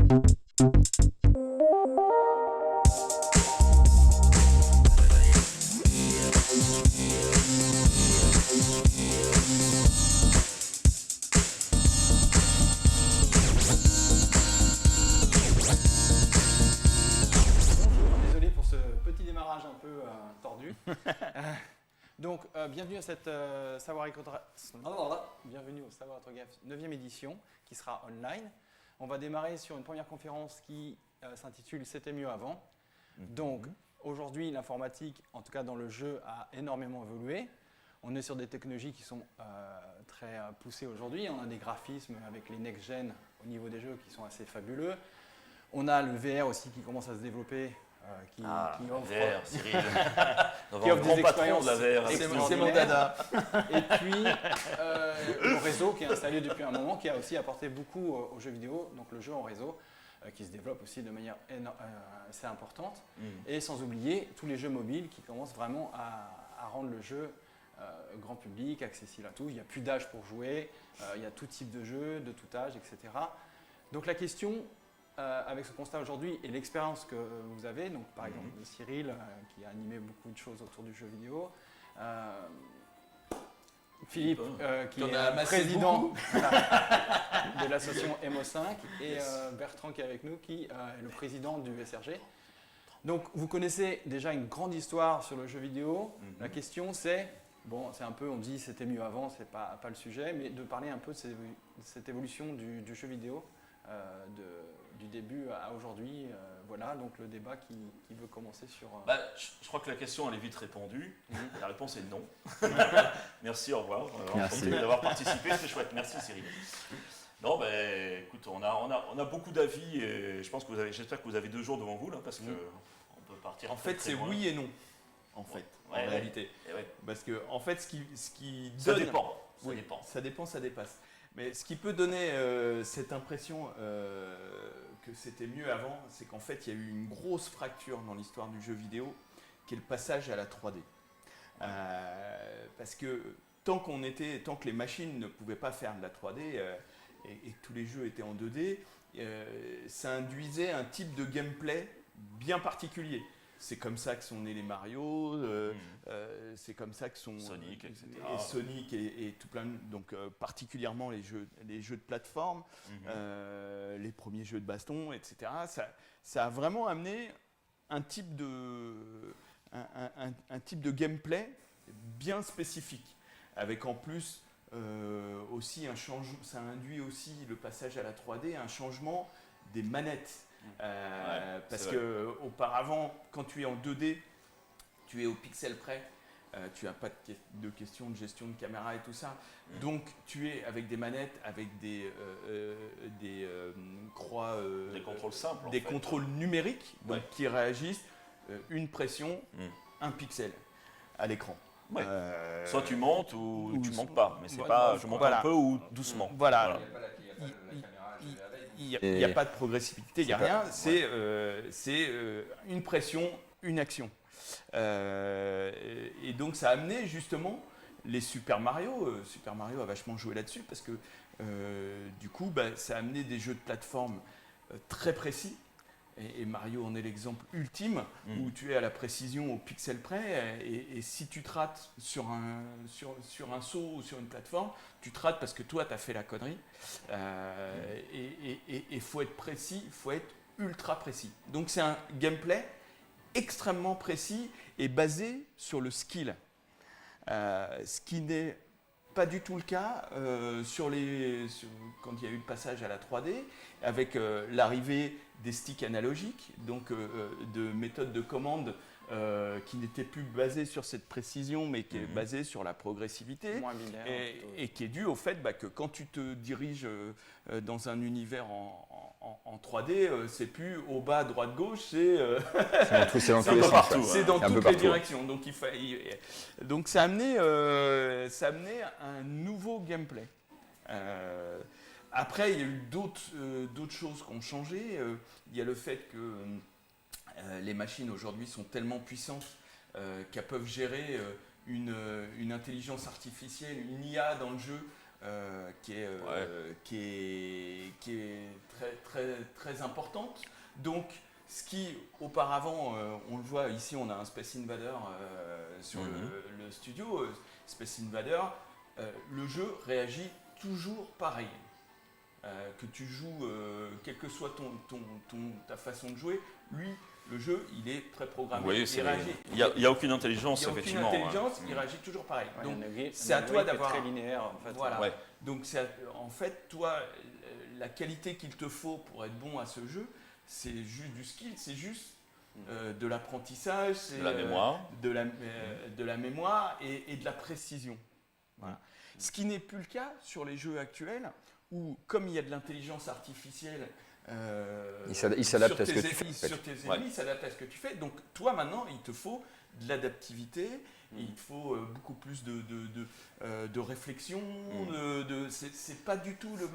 Désolé pour ce petit démarrage un peu tordu. Donc, bienvenue à cette bienvenue au Savoir Autographe 9e édition qui sera online. On va démarrer sur une première conférence qui s'intitule C'était mieux avant. Donc, aujourd'hui, l'informatique, en tout cas dans le jeu, a énormément évolué. On est sur des technologies qui sont très poussées aujourd'hui. On a des graphismes avec les next-gen au niveau des jeux qui sont assez fabuleux. On a le VR aussi qui commence à se développer. Qui offre, VR, Cyril. qui offre des expériences de la VR. C'est mon dada. Et puis, le réseau qui est installé depuis un moment, qui a aussi apporté beaucoup aux jeux vidéo, donc le jeu en réseau, qui se développe aussi de manière assez importante. Et sans oublier tous les jeux mobiles qui commencent vraiment à rendre le jeu grand public, accessible à tous. Il n'y a plus d'âge pour jouer, il y a tout type de jeu, de tout âge, etc. Donc la question, avec ce constat aujourd'hui et l'expérience que vous avez, donc par exemple Cyril qui a animé beaucoup de choses autour du jeu vidéo, Philippe qui est président de l'association MO5 et Bertrand qui est avec nous qui est le président du SRG. Donc vous connaissez déjà une grande histoire sur le jeu vidéo. La question c'est, bon c'est un peu, on dit c'était mieux avant, c'est pas le sujet, mais de parler un peu de cette évolution du jeu vidéo. Du début à aujourd'hui, voilà donc le débat qui veut commencer sur… Je crois que la question elle est vite répondue, la réponse est non. Merci, au revoir, Merci d'avoir participé, c'est chouette, merci Cyril. Non, écoute, on a beaucoup d'avis et j'espère que vous avez 2 jours devant vous là, parce qu'on peut partir. En fait, c'est oui et non. En réalité. Parce que en fait, ce qui ça donne… dépend. Ça dépend, ça dépasse. Mais ce qui peut donner cette impression que c'était mieux avant, c'est qu'en fait, il y a eu une grosse fracture dans l'histoire du jeu vidéo, qui est le passage à la 3D. Parce que tant que les machines ne pouvaient pas faire de la 3D et que tous les jeux étaient en 2D, ça induisait un type de gameplay bien particulier. C'est comme ça que sont nés les Mario, c'est comme ça que sont Sonic, etc. Et Sonic et tout plein de, donc particulièrement les jeux de plateforme, les premiers jeux de baston, etc. Ça a vraiment amené un type de gameplay bien spécifique, avec en plus aussi un changement. Ça induit aussi le passage à la 3D, un changement des manettes. Parce que auparavant, quand tu es en 2D, tu es au pixel près, tu n'as pas de question de gestion de caméra et tout ça. Donc tu es avec des manettes, avec des croix, des contrôles simples, des contrôles numériques, donc qui réagissent une pression, un pixel à l'écran. Soit tu montes ou tu montes pas, mais c'est pas je monte un peu ou doucement. Voilà. Il n'y a pas de progressivité, il n'y a rien, c'est une pression, une action. Et donc ça a amené justement les Super Mario. Super Mario a vachement joué là-dessus parce que du coup ça a amené des jeux de plateforme très précis. Et Mario en est l'exemple ultime où tu es à la précision au pixel près et si tu te rates sur un saut ou sur une plateforme, tu te rates parce que toi tu as fait la connerie et faut être précis, faut être ultra précis. Donc c'est un gameplay extrêmement précis et basé sur le skill, ce qui n'est pas du tout le cas quand il y a eu le passage à la 3D, avec l'arrivée des sticks analogiques, donc de méthodes de commande qui n'étaient plus basées sur cette précision, mais qui est basée sur la progressivité, et qui est due au fait que quand tu te diriges dans un univers en 3D, c'est plus au bas, droite, gauche, c'est un peu partout. C'est dans toutes les directions. Donc ça a amené un nouveau gameplay. Après, il y a eu d'autres choses qui ont changé. Il y a le fait que les machines aujourd'hui sont tellement puissantes qu'elles peuvent gérer une intelligence artificielle, une IA dans le jeu qui est très, très, très importante. Donc, ce qui, auparavant, on le voit ici, on a un Space Invader sur le studio. Space Invader, le jeu réagit toujours pareil. Que tu joues, quelle que soit ta façon de jouer, lui, le jeu, il est très programmé. Oui, il n'y a aucune intelligence, effectivement. Il n'y a aucune intelligence, il réagit toujours pareil. Ouais, Donc, c'est c'est à toi d'avoir. très linéaire, en fait. Voilà. Ouais. Donc, en fait, toi, la qualité qu'il te faut pour être bon à ce jeu, c'est juste du skill, c'est juste de l'apprentissage, c'est De la mémoire. de la mémoire et de la précision. Voilà. Ce qui n'est plus le cas sur les jeux actuels, où comme il y a de l'intelligence artificielle, il s'adapte à ce que tu fais. sur tes ennemis, il s'adapte à ce que tu fais. Donc toi maintenant, il te faut de l'adaptivité, il te faut beaucoup plus de réflexion. C'est pas du tout le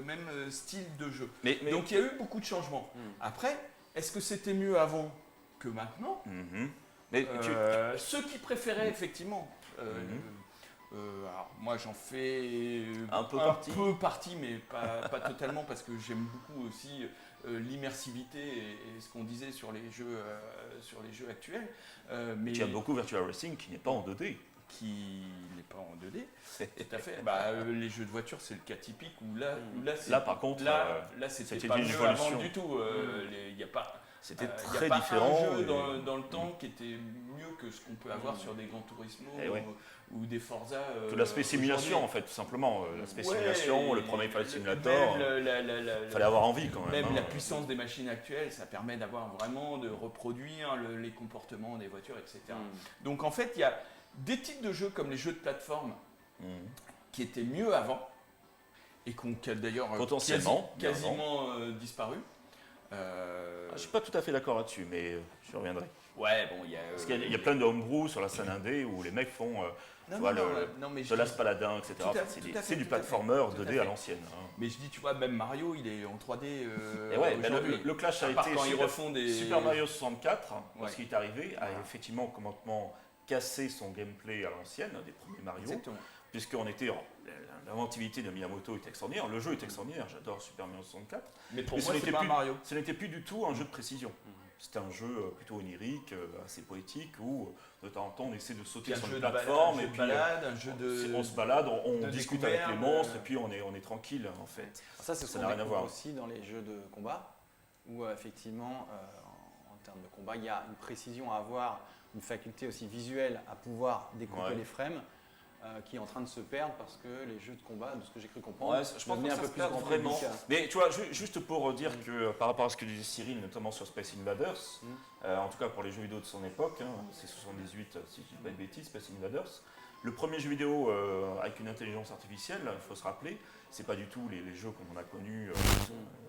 même style de jeu. Donc il y a eu beaucoup de changements. Après, est-ce que c'était mieux avant que maintenant? Ceux qui préféraient effectivement. Alors moi j'en fais un peu partie, mais pas totalement, parce que j'aime beaucoup aussi l'immersivité et ce qu'on disait sur les jeux actuels. Mais tu aimes beaucoup Virtua Racing qui n'est pas en 2D. Qui n'est pas en 2D, tout à fait. Les jeux de voiture, c'est le cas typique où là par contre, c'était pas mieux avant du tout. Il n'y a pas. C'était Il très n'y a différent. pas un jeu dans le temps qui était mieux que ce qu'on peut avoir sur des Gran Turismo ou des Forza. Tout l'aspect simulation, en fait, tout simplement. L'aspect simulation, le premier Flight Simulator, il fallait avoir envie quand même. Même la puissance des machines actuelles, ça permet d'avoir vraiment de reproduire les comportements des voitures, etc. Donc en fait, il y a des types de jeux comme les jeux de plateforme qui étaient mieux avant et qui ont d'ailleurs quasiment disparu. Je ne suis pas tout à fait d'accord là-dessus, mais je reviendrai. Ouais, bon, il y a. Parce qu'il y a plein de homebrew sur la scène indé où les mecs font de l'Aspaladin, etc. C'est du platformer 2D à l'ancienne. Mais je dis, tu vois, même Mario, il est en 3D. Le clash a été quand ils refont des. Super Mario 64, parce qu'il est arrivé, a effectivement complètement cassé son gameplay à l'ancienne des premiers Mario. Exactement. Puisqu'on était l'inventivité de Miyamoto est extraordinaire, le jeu est extraordinaire, j'adore Super Mario 64. Mais pour moi, c'est pas Mario. Ce n'était plus du tout un jeu de précision. C'était un jeu plutôt onirique, assez poétique, où de temps en temps on essaie de sauter sur une plateforme et puis on se balade, on discute avec les monstres et puis on est tranquille en fait. Ça n'a rien à voir aussi dans les jeux de combat, où effectivement en termes de combat, il y a une précision à avoir, une faculté aussi visuelle à pouvoir découper les frames. Qui est en train de se perdre parce que les jeux de combat, de ce que j'ai cru comprendre, je pense que ça se perd vraiment. Mais tu vois, juste pour dire que par rapport à ce que disait Cyril, notamment sur Space Invaders, en tout cas pour les jeux vidéo de son époque, c'est 78 si je dis pas de bêtises, Space Invaders, le premier jeu vidéo avec une intelligence artificielle, il faut se rappeler, c'est pas du tout les jeux qu'on a connus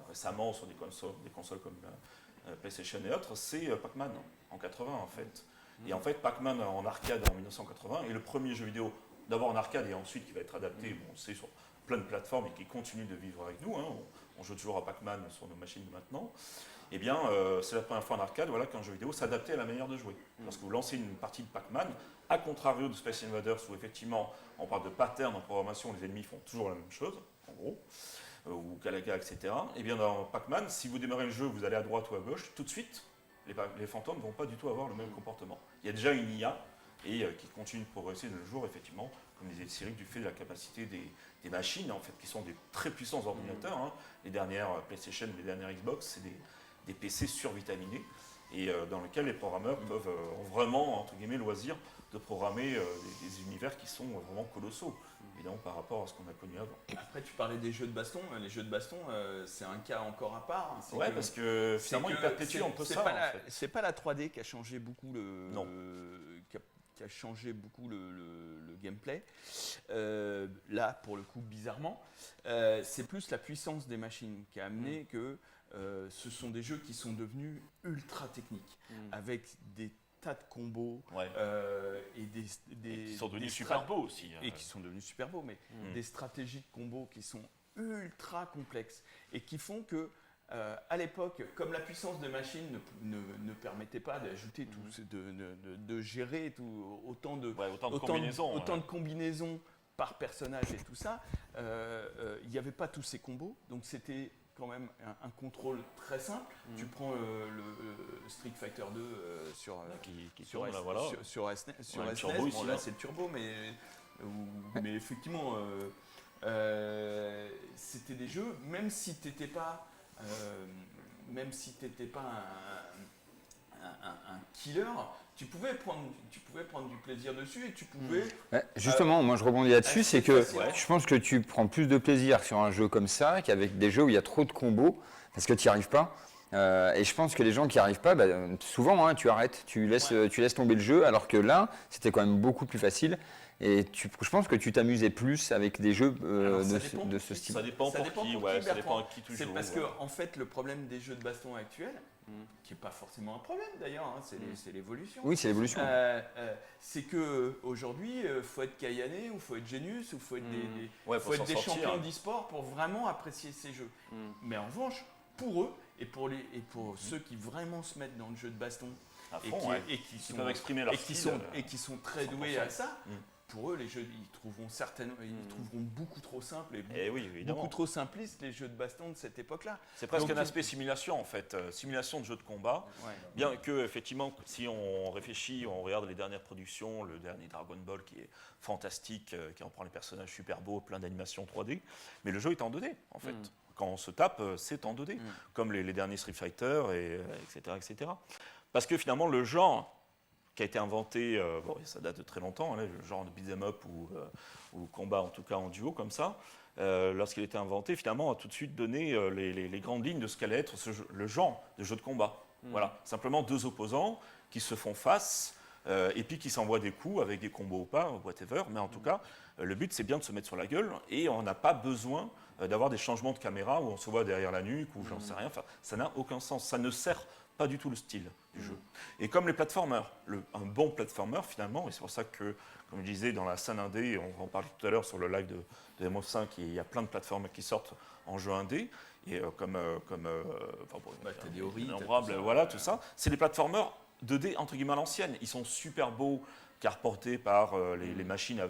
récemment sur des consoles comme PlayStation et autres, c'est Pac-Man en 80 en fait. Et en fait, Pac-Man en arcade en 1980 est le premier jeu vidéo d'abord en arcade et ensuite qui va être adapté, c'est sur plein de plateformes et qui continue de vivre avec nous. On joue toujours à Pac-Man sur nos machines de maintenant. Eh bien, c'est la première fois en arcade qu'un jeu vidéo s'adaptait à la manière de jouer. Parce que vous lancez une partie de Pac-Man, à contrario de Space Invaders où effectivement on parle de pattern en programmation, les ennemis font toujours la même chose, en gros, ou Galaga, etc. Eh bien, dans Pac-Man, si vous démarrez le jeu, vous allez à droite ou à gauche, tout de suite, les fantômes ne vont pas du tout avoir le même comportement. Il y a déjà une IA et qui continue de progresser de nos jours, effectivement, comme disait Cyril, du fait de la capacité des machines, en fait, qui sont des très puissants ordinateurs. Les dernières PlayStation, les dernières Xbox, c'est des PC survitaminés et dans lesquels les programmeurs peuvent vraiment, entre guillemets, loisir de programmer des univers qui sont vraiment colossaux, évidemment, par rapport à ce qu'on a connu avant. Après, tu parlais des jeux de baston. Les jeux de baston, c'est un cas encore à part. Parce que finalement, ils perpétuent un peu ça. C'est pas la 3D qui a changé beaucoup qui a changé beaucoup le gameplay. Là, pour le coup, bizarrement, c'est plus la puissance des machines qui a amené que ce sont des jeux qui sont devenus ultra techniques, avec des tas de combos et qui sont devenus super beaux aussi. Et qui sont devenus super beaux, mais des stratégies de combos qui sont ultra complexes et qui font que à l'époque, comme la puissance des machines ne permettait pas d'ajouter de gérer autant de combinaisons par personnage et tout ça, il n'y avait pas tous ces combos, donc c'était quand même un contrôle très simple. Tu prends le Street Fighter 2 sur SNES, bon, là c'est le turbo, mais effectivement, c'était des jeux, même si tu n'étais pas, un killer, tu pouvais prendre du plaisir dessus et tu pouvais... Justement, moi je rebondis là-dessus, c'est que je pense que tu prends plus de plaisir sur un jeu comme ça qu'avec des jeux où il y a trop de combos, parce que tu n'y arrives pas. Et je pense que les gens qui n'y arrivent pas, souvent tu arrêtes, tu laisses tomber le jeu, alors que là, c'était quand même beaucoup plus facile. Et je pense que tu t'amusais plus avec des jeux de ce style. Ça dépend pour qui, ça dépend à qui tu joues. C'est parce que, en fait, le problème des jeux de baston actuels, qui n'est pas forcément un problème d'ailleurs, hein, c'est l'évolution. Oui, c'est l'évolution. C'est qu'aujourd'hui, il faut être Kayane, ou il faut être Genius, ou il faut être des champions d'e-sport pour vraiment apprécier ces jeux. Mais en revanche, pour eux, et pour ceux qui vraiment se mettent dans le jeu de baston, qui peuvent exprimer leur style, et qui sont très doués à ça, pour eux, les jeux, ils trouveront beaucoup trop simples et beaucoup trop simplistes les jeux de baston de cette époque-là. C'est presque un aspect simulation en fait, simulation de jeux de combat. Bien que effectivement, si on réfléchit, on regarde les dernières productions, le dernier Dragon Ball qui est fantastique, qui reprend les personnages super beaux, plein d'animations 3D, mais le jeu est en 2D en fait. Quand on se tape, c'est en 2D, comme les derniers Street Fighter, etc. Parce que finalement, le genre qui a été inventé, ça date de très longtemps, le genre de beat'em up ou combat en tout cas en duo comme ça, lorsqu'il a été inventé, finalement a tout de suite donné les grandes lignes de ce qu'allait être le genre de jeu de combat. Voilà, simplement deux opposants qui se font face et puis qui s'envoient des coups avec des combos ou pas, whatever, mais en tout cas, le but c'est bien de se mettre sur la gueule et on n'a pas besoin d'avoir des changements de caméra où on se voit derrière la nuque ou j'en sais rien, enfin, ça n'a aucun sens, ça ne sert pas du tout le style du jeu. Et comme les platformers, un bon platformer finalement, et c'est pour ça que, comme je disais, dans la scène indé, on va en parler tout à l'heure sur le live de MO5, il y a plein de platformers qui sortent en jeu indé, et t'as des Ori, voilà, tout ça. C'est des platformers 2D entre guillemets à l'ancienne. Ils sont super beaux, car portés par les machines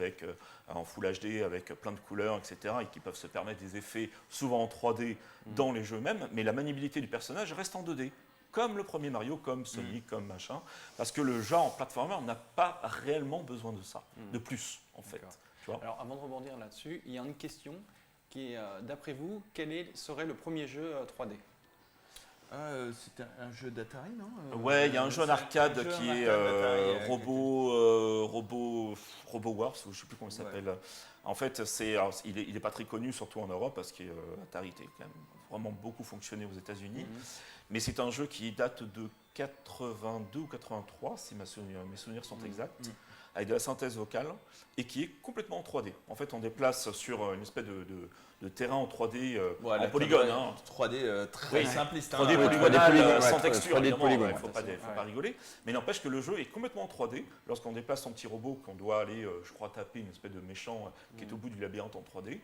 en Full HD, avec plein de couleurs, etc., et qui peuvent se permettre des effets souvent en 3D dans les jeux même, mais la maniabilité du personnage reste en 2D. Comme le premier Mario, comme Sonic, comme machin, parce que le genre platformer n'a pas réellement besoin de ça, de plus en fait. Tu vois. Alors avant de rebondir là-dessus, il y a une question qui est, d'après vous, quel serait le premier jeu 3D? C'est un jeu d'Atari, non? Ouais, il y a un jeu d'arcade qui est Robo Wars, ou je ne sais plus comment il s'appelle. En fait, il n'est pas très connu, surtout en Europe, parce qu'Atari était quand même vraiment beaucoup fonctionné aux États-Unis. Mais c'est un jeu qui date de 82 ou 83, si mes souvenirs sont exacts, avec de la synthèse vocale, et qui est complètement en 3D. En fait, on déplace sur une espèce de terrain en 3D, en polygone. 3D très simpliste. 3D polygonal, sans texture, évidemment, il ne faut pas rigoler. Mais n'empêche que le jeu est complètement en 3D. Lorsqu'on déplace son petit robot, qu'on doit aller, je crois, taper une espèce de méchant qui est au bout du labyrinthe en 3D,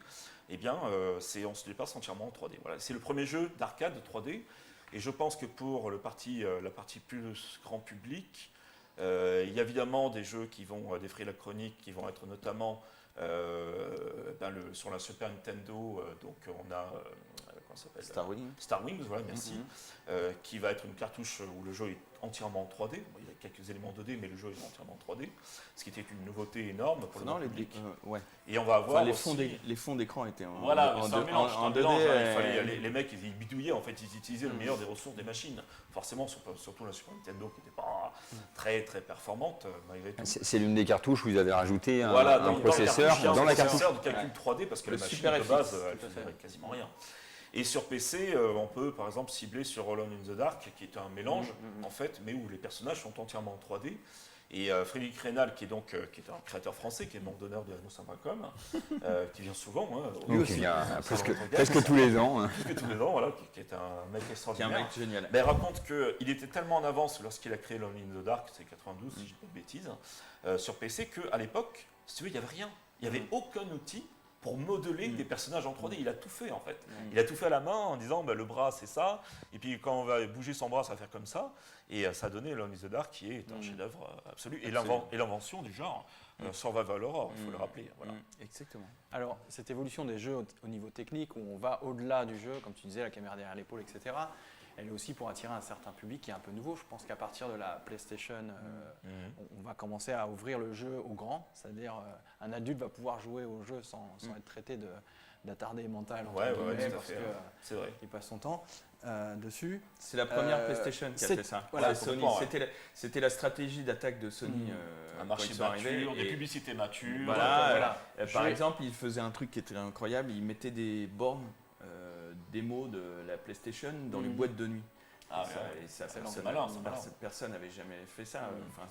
eh bien, on se déplace entièrement en 3D. Voilà. C'est le premier jeu d'arcade 3D. Et je pense que pour la partie plus grand public, il y a évidemment des jeux qui vont défrayer la chronique, qui vont être notamment sur la Super Nintendo. Donc on a comment ça s'appelle, Star Wings, voilà, merci, qui va être une cartouche où le jeu est entièrement en 3D. Bon, il y a quelques éléments 2D, mais le jeu est entièrement en 3D, ce qui était une nouveauté énorme pour le grand public. Et on va avoir les fonds d'écran étaient en, voilà, en, c'est un mélange, en 2D. Il fallait, les mecs, ils bidouillaient, en fait, ils utilisaient le meilleur des ressources des machines. Forcément, surtout la Super Nintendo qui n'était pas très très performante malgré tout. C'est l'une des cartouches où vous avez rajouté un processeur dans la cartouche de calcul 3D parce que la machine de base, elle faisait quasiment rien. Et sur PC, on peut par exemple cibler sur Alone in the Dark, qui est un mélange en fait, mais où les personnages sont entièrement en 3D. Et Frédéric Reynal, qui est un créateur français, qui est membre d'honneur de Anno5.com, qui vient souvent. Lui aussi, vient presque tous les ans. Presque tous les ans, voilà, qui est un mec extraordinaire. Qui est un mec génial. Il raconte qu'il était tellement en avance lorsqu'il a créé Alone in the Dark, c'est 92 si je ne dis pas de bêtises, sur PC, qu'à l'époque, si tu veux, il n'y avait rien. Il n'y avait aucun outil pour modeler des personnages en 3D. Il a tout fait en fait. Il a tout fait à la main en disant le bras c'est ça, et puis quand on va bouger son bras ça va faire comme ça. Et ça a donné Alone in the Dark qui est un chef-d'œuvre absolu. Et l'invention du genre survival horror, il faut le rappeler. Voilà. Exactement. Alors, cette évolution des jeux au niveau technique, où on va au-delà du jeu, comme tu disais, la caméra derrière l'épaule, etc., elle est aussi pour attirer un certain public qui est un peu nouveau. Je pense qu'à partir de la PlayStation, on va commencer à ouvrir le jeu au grand, c'est-à-dire un adulte va pouvoir jouer au jeu sans être traité d'attardé mental, Ouais, parce c'est vrai. qu'il passe son temps dessus. C'est la première PlayStation qui a fait ça. Voilà, Sony. C'était la stratégie d'attaque de Sony. Un marché mature, des publicités matures. Voilà. Par exemple, ils faisaient un truc qui était incroyable. Ils mettaient des bornes démo de la PlayStation dans les boîtes de nuit. Et ça, personne n'avait jamais fait ça. Enfin,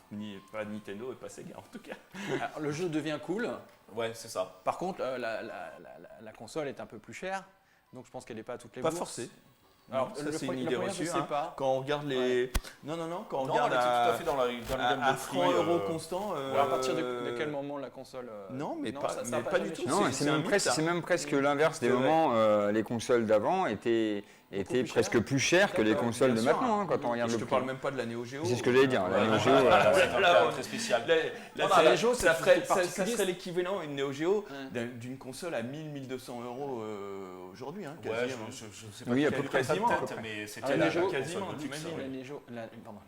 pas Nintendo et pas Sega en tout cas. Alors, le jeu devient cool. Ouais, c'est ça. Par contre, la console est un peu plus chère, donc je pense qu'elle n'est pas à toutes les bourses. Pas forcé. Alors, ça c'est une idée reçue. Pas. Quand on regarde les, quand on regarde elle est tout à fait dans la gamme de prix. 100 € constant. À partir de quel moment la console Non, mais pas du tout. Non, c'est même presque l'inverse des moments. Les consoles d'avant étaient presque plus chères que les consoles de maintenant, quand on regarde le prix. Je te parle même pas de la Neo Geo. C'est ce que j'allais dire. La Neo Geo, c'est très spécial. La Neo Geo, ça serait l'équivalent, une Neo Geo, d'une console à 1000-1200 € aujourd'hui. Ouais, je sais pas. Oui, à peu près. Mais c'était quasiment, la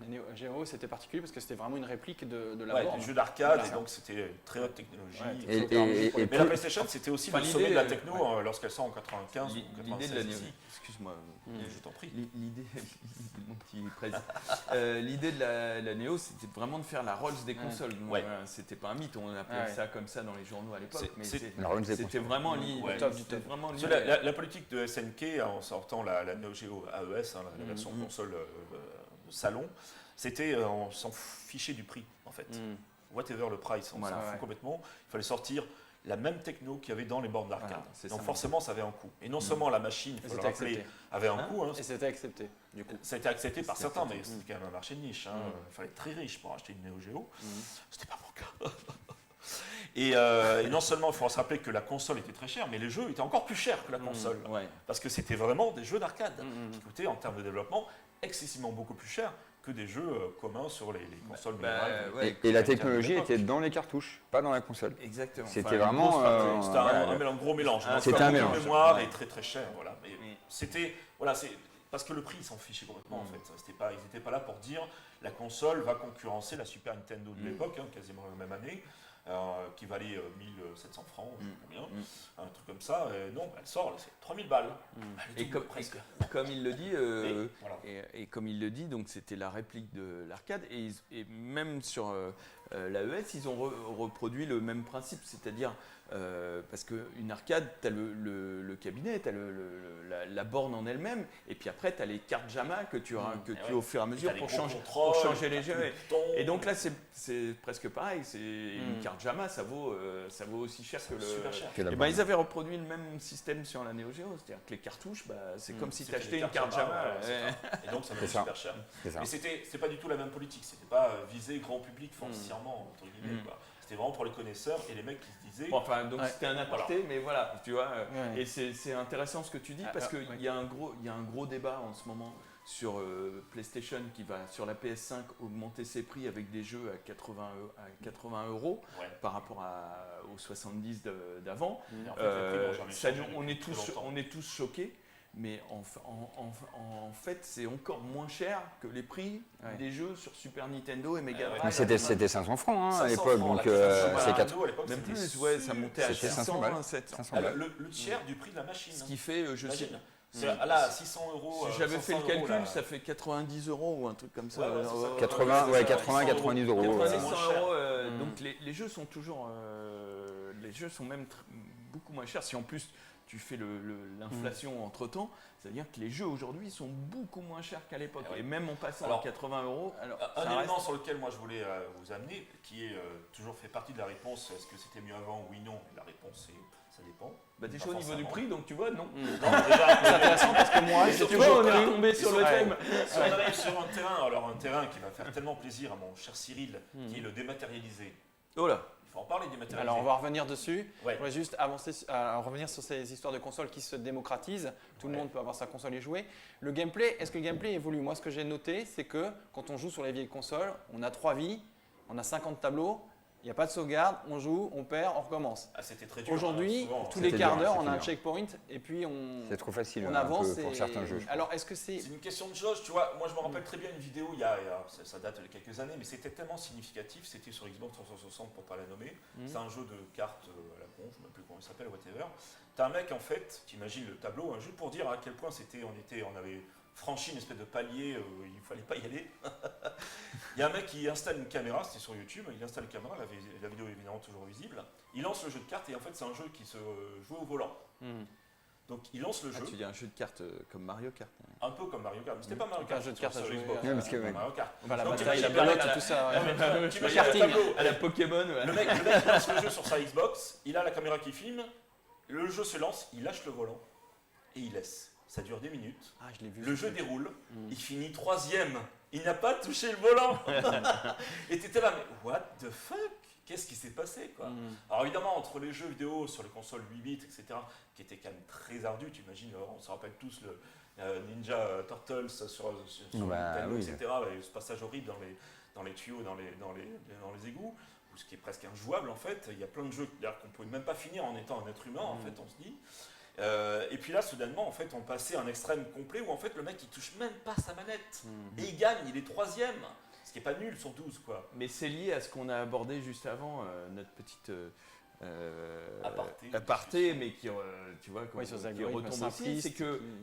Neo Geo, c'était particulier parce que c'était vraiment une réplique de la borne. borne. Du jeu d'arcade, et donc c'était très haute technologie. Mais la PlayStation, c'était aussi le sommet de la techno lorsqu'elle sort en 95 ou 96. L'idée de la Neo, excuse-moi, je t'en prie. L'idée de la Neo, c'était vraiment de faire la Rolls des consoles. C'était pas un mythe, on appelait ça comme ça dans les journaux à l'époque, mais c'était vraiment l'idée. La politique de SNK en sortant la Neo Geo AES, la version console salon, c'était on s'en fichait du prix en fait. Whatever le price, on s'en fout complètement. Il fallait sortir la même techno qu'il y avait dans les bornes d'arcade. Donc forcément, ça avait un coût. Et non seulement la machine, il faut le rappeler, avait un coût. Et c'était accepté, du coup. Ça a été accepté par certains, mais c'était quand même un marché de niche. Il fallait être très riche pour acheter une Neo Geo. C'était pas mon cas. Et non seulement, il faut se rappeler que la console était très chère, mais les jeux étaient encore plus chers que la console. Parce que c'était vraiment des jeux d'arcade qui coûtaient, en termes de développement, excessivement beaucoup plus cher que des jeux communs sur les consoles minérales. Et la technologie était dans les cartouches, pas dans la console. Exactement. C'était vraiment c'était un gros mélange. C'était un mélange. Mémoire et très très cher. Voilà. Mais c'était parce que le prix, ils s'en fichaient complètement en fait. Ils n'étaient pas là pour dire la console va concurrencer la Super Nintendo de l'époque, quasiment la même année. Qui valait 1700 francs, combien, un truc comme ça. Non, elle sort, c'est 3000 balles. Et comme il le dit, et comme il le dit, donc c'était la réplique de l'arcade. Et même sur l'AES, ils ont reproduit le même principe, c'est-à-dire parce qu'une arcade, tu as le cabinet, tu as la borne en elle-même, et puis après, tu as les cartes JAMA que tu au fur et à mesure pour changer les jeux. Et donc là, c'est presque pareil. Une carte JAMA, ça vaut aussi cher que le. Et ben, ils avaient reproduit le même système sur la Neo Geo, c'est-à-dire que les cartouches, c'est comme si tu achetais une carte JAMA. Et donc, ça vaut super cher. Mais c'était pas du tout la même politique. C'était pas visé grand public foncièrement, entre guillemets. C'était vraiment pour les connaisseurs et les mecs qui se disaient. Donc c'était un aparté, mais voilà, tu vois. Et c'est intéressant ce que tu dis parce qu'il y a un gros débat en ce moment sur PlayStation qui va sur la PS5 augmenter ses prix avec des jeux à 80 € par rapport aux 70 d'avant. On est tous choqués. Mais en fait, c'est encore moins cher que les prix des jeux sur Super Nintendo et Mega Drive. C'était 500 francs à l'époque, donc c'est 4 même plus, ça montait à 500 balles. Le tiers du prix de la machine. Ce qui fait, je sais. Là, 600 €. Si j'avais fait le calcul, ça fait 90 € ou un truc comme ça. 80, 90 €. 90 €. Donc les jeux sont toujours, les jeux sont même beaucoup moins chers. Si en plus tu fais l'inflation entre-temps, c'est-à-dire que les jeux aujourd'hui sont beaucoup moins chers qu'à l'époque. Et même en passant à 80 €. Un élément sur lequel moi je voulais vous amener, qui est toujours fait partie de la réponse, est-ce que c'était mieux avant, oui, non? La réponse c'est ça dépend. Déjà au niveau du prix, donc tu vois, non. C'est intéressant parce que moi, on est retombé sur le thème. Si on arrive sur un terrain qui va faire tellement plaisir à mon cher Cyril, qui est le dématérialisé. Oh là. Il faut en parler dématérialisé. Alors on va revenir dessus. Ouais. Je voudrais juste revenir sur ces histoires de consoles qui se démocratisent. Tout le monde peut avoir sa console et jouer. Le gameplay, est-ce que le gameplay évolue? Moi, ce que j'ai noté, c'est que quand on joue sur les vieilles consoles, on a 3 vies, on a 50 tableaux, il n'y a pas de sauvegarde, on joue, on perd, on recommence. Ah, c'était très dur. Aujourd'hui, souvent, tous les C'était quarts dur, d'heure, on c'était a un dur. checkpoint et puis C'est trop facile on un avance. peu pour certains jeux. je Alors, est-ce que c'est... C'est une question de jauge, tu vois. Moi, je me rappelle très bien une vidéo, ça date de quelques années, mais c'était tellement significatif. C'était sur Xbox 360 pour pas la nommer. C'est un jeu de cartes à la con, je ne sais même plus comment il s'appelle, whatever. T'as un mec, en fait, t'imagines le tableau, juste pour dire à quel point on avait franchi une espèce de palier, il ne fallait pas y aller. Il y a un mec qui installe une caméra, c'était sur YouTube, il installe une caméra, la vidéo est évidemment toujours visible. Il lance le jeu de cartes et en fait, c'est un jeu qui se joue au volant. Donc, il lance le jeu. Tu dis un jeu de cartes comme Mario Kart. Un peu comme Mario Kart, mais c'était pas Mario Un Kart. jeu de cartes à sur jouer, Xbox, ouais, parce que, pas ouais. Mario Kart. Enfin, la Donc, bataille, la t'imagines belote, tout ça. ouais. Tu Le imagines le karting. tableau. À la Pokémon, ouais. Le mec lance le jeu sur sa Xbox, il a la caméra qui filme, le jeu se lance, il lâche le volant et il laisse. Ça dure 10 minutes. Ah, je l'ai vu. Le jeu déroule, il finit 3e. Il n'a pas touché le volant. Et t'étais là, mais what the fuck? Qu'est-ce qui s'est passé quoi? Alors évidemment, entre les jeux vidéo sur les consoles 8 bits, etc., qui étaient quand même très ardus, tu imagines, on se rappelle tous le Ninja Turtles sur Nintendo, oui. etc., et ce passage horrible dans les tuyaux, dans les égouts, ou ce qui est presque injouable en fait. Il y a plein de jeux qu'on ne pouvait même pas finir en étant un être humain, en fait, on se dit. Et puis là, soudainement, en fait, on passait à un extrême complet où en fait le mec il touche même pas sa manette et il gagne, il est 3e, ce qui est pas nul sur 12 quoi. Mais c'est lié à ce qu'on a abordé juste avant, notre petite aparté, mais qui, tu vois, Oui, sur les qui algorithmes retombe aussi. simplistes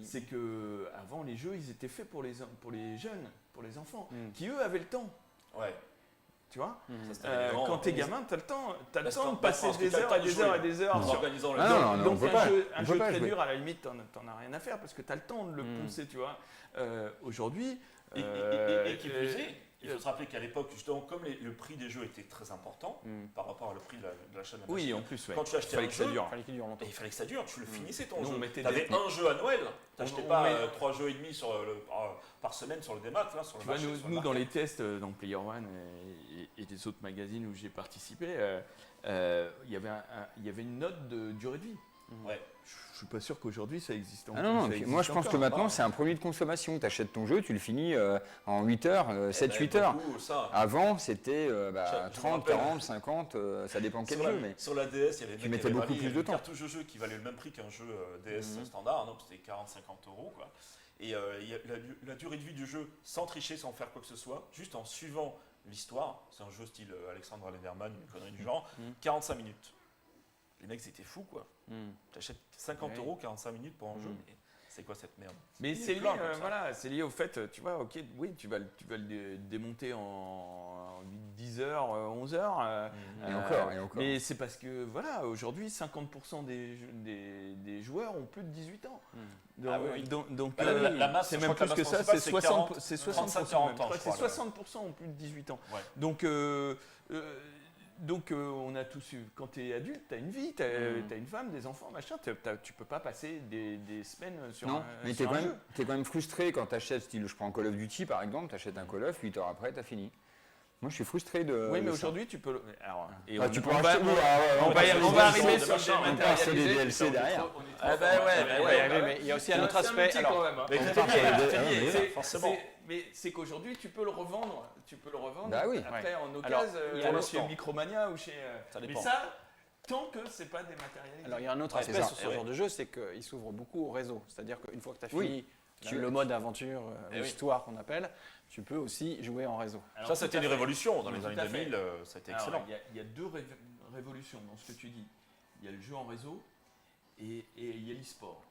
C'est que avant les jeux, ils étaient faits pour les jeunes, pour les enfants, qui eux avaient le temps. Ouais. Tu vois, Ça, c'était les grands, quand t'es gamin, t'as le temps Parce de qu'en passer France, des t'as le heures temps et de des jouer. heures et des heures. En organisant le Ah jeu. non, non, Donc on peut un pas. jeu, On un peut jeu pas très jouer. dur, à la limite, t'en as rien à faire parce que t'as le temps de le poncer, tu vois. Aujourd'hui, Et qui plus est, il faut se rappeler qu'à l'époque, justement, comme le prix des jeux était très important par rapport à le prix de l'achat de la oui, machine, en plus, ouais. quand tu achetais Fallait un que ça jeu, dure. Fallait qu'il dure longtemps. il fallait que ça dure, tu le finissais ton Nous, on jeu. mettait Tu avais des- un jeu à Noël, t'achetais on pas met- 3 jeux et demi par semaine sur le démat, là, sur le Tu vois, marché. sur le nous dans market. les tests dans Player One et des autres magazines où j'ai participé, il y avait une note de durée de vie. Ouais. Je suis pas sûr qu'aujourd'hui ça existe encore. Ah non, non, ça puis existe moi je pense que encore. maintenant c'est un produit de consommation. Tu achètes ton jeu, tu le finis en 8 heures, 7-8 heures. Beaucoup, ça. Avant c'était Je me 30, rappelle. 40, 50, ça dépend quel Sur jeu. la, Mais... sur la DS, il y avait Tu mettais beaucoup plus de une temps. cartouche de jeu qui valait le même prix qu'un jeu DS standard, donc c'était 40-50 euros. Quoi. Et il y a la durée de vie du jeu, sans tricher, sans faire quoi que ce soit, juste en suivant l'histoire, c'est un jeu style Alexandre Lederman, une connerie du genre, 45 minutes. Les mecs, c'était fou quoi. Tu achètes 50 euros, 45 minutes pour un jeu, mais c'est quoi cette merde? Mais Il y a c'est lié, plein comme ça. voilà, c'est lié au fait, tu vois, ok, oui, tu vas le démonter en 10 heures, 11 heures. Et encore, et encore. Mais c'est parce que, voilà, aujourd'hui, 50% des joueurs ont plus de 18 ans. Donc, Ah oui. donc Bah, la masse, c'est je même crois plus que que la masse ça, principale, c'est c'est 60%. 40 même. Je crois que je c'est crois, 60% ont plus de 18 ans. Ouais. Donc, on a tous eu, quand tu es adulte, tu as une vie, tu as une femme, des enfants, machin, tu peux pas passer des semaines sur Non, un, mais sur t'es un jeu. quand même frustré quand tu achètes, style, je prends Call of Duty par exemple, tu achètes un Call of, 8 heures après, tu as fini. Moi je suis frustré de. Oui, de mais ça. aujourd'hui, tu peux. Alors, et Ah, tu peux va- racheter. on va arriver sur On passe sur les DLC derrière. Ah bah ouais, Mais il y a aussi un autre aspect. quand Alors, même. Mais On c'est part sur les lié, deux- c'est ah, lié, mais c'est- oui. forcément. Mais c'est qu'aujourd'hui, tu peux le revendre. Bah oui. Après, en occasion, Alors, il y a chez l'instant. Micromania ou chez. Ça mais dépend. ça, tant que c'est pas dématérialisé. alors, il y a un autre Ouais, aspect c'est ça. sur ce genre de jeu, c'est qu'il s'ouvre beaucoup au réseau. C'est-à-dire qu'une fois que tu as Oui. fini le mode aventure, Eh oui. l'histoire qu'on appelle, tu peux aussi jouer en réseau. Alors, Ça, tout c'était à une fait. révolution dans les Tout années à fait. 2000, ça a été Alors, excellent. il y a deux révolutions dans ce que tu dis. Il y a le jeu en réseau et il y a l'e-sport.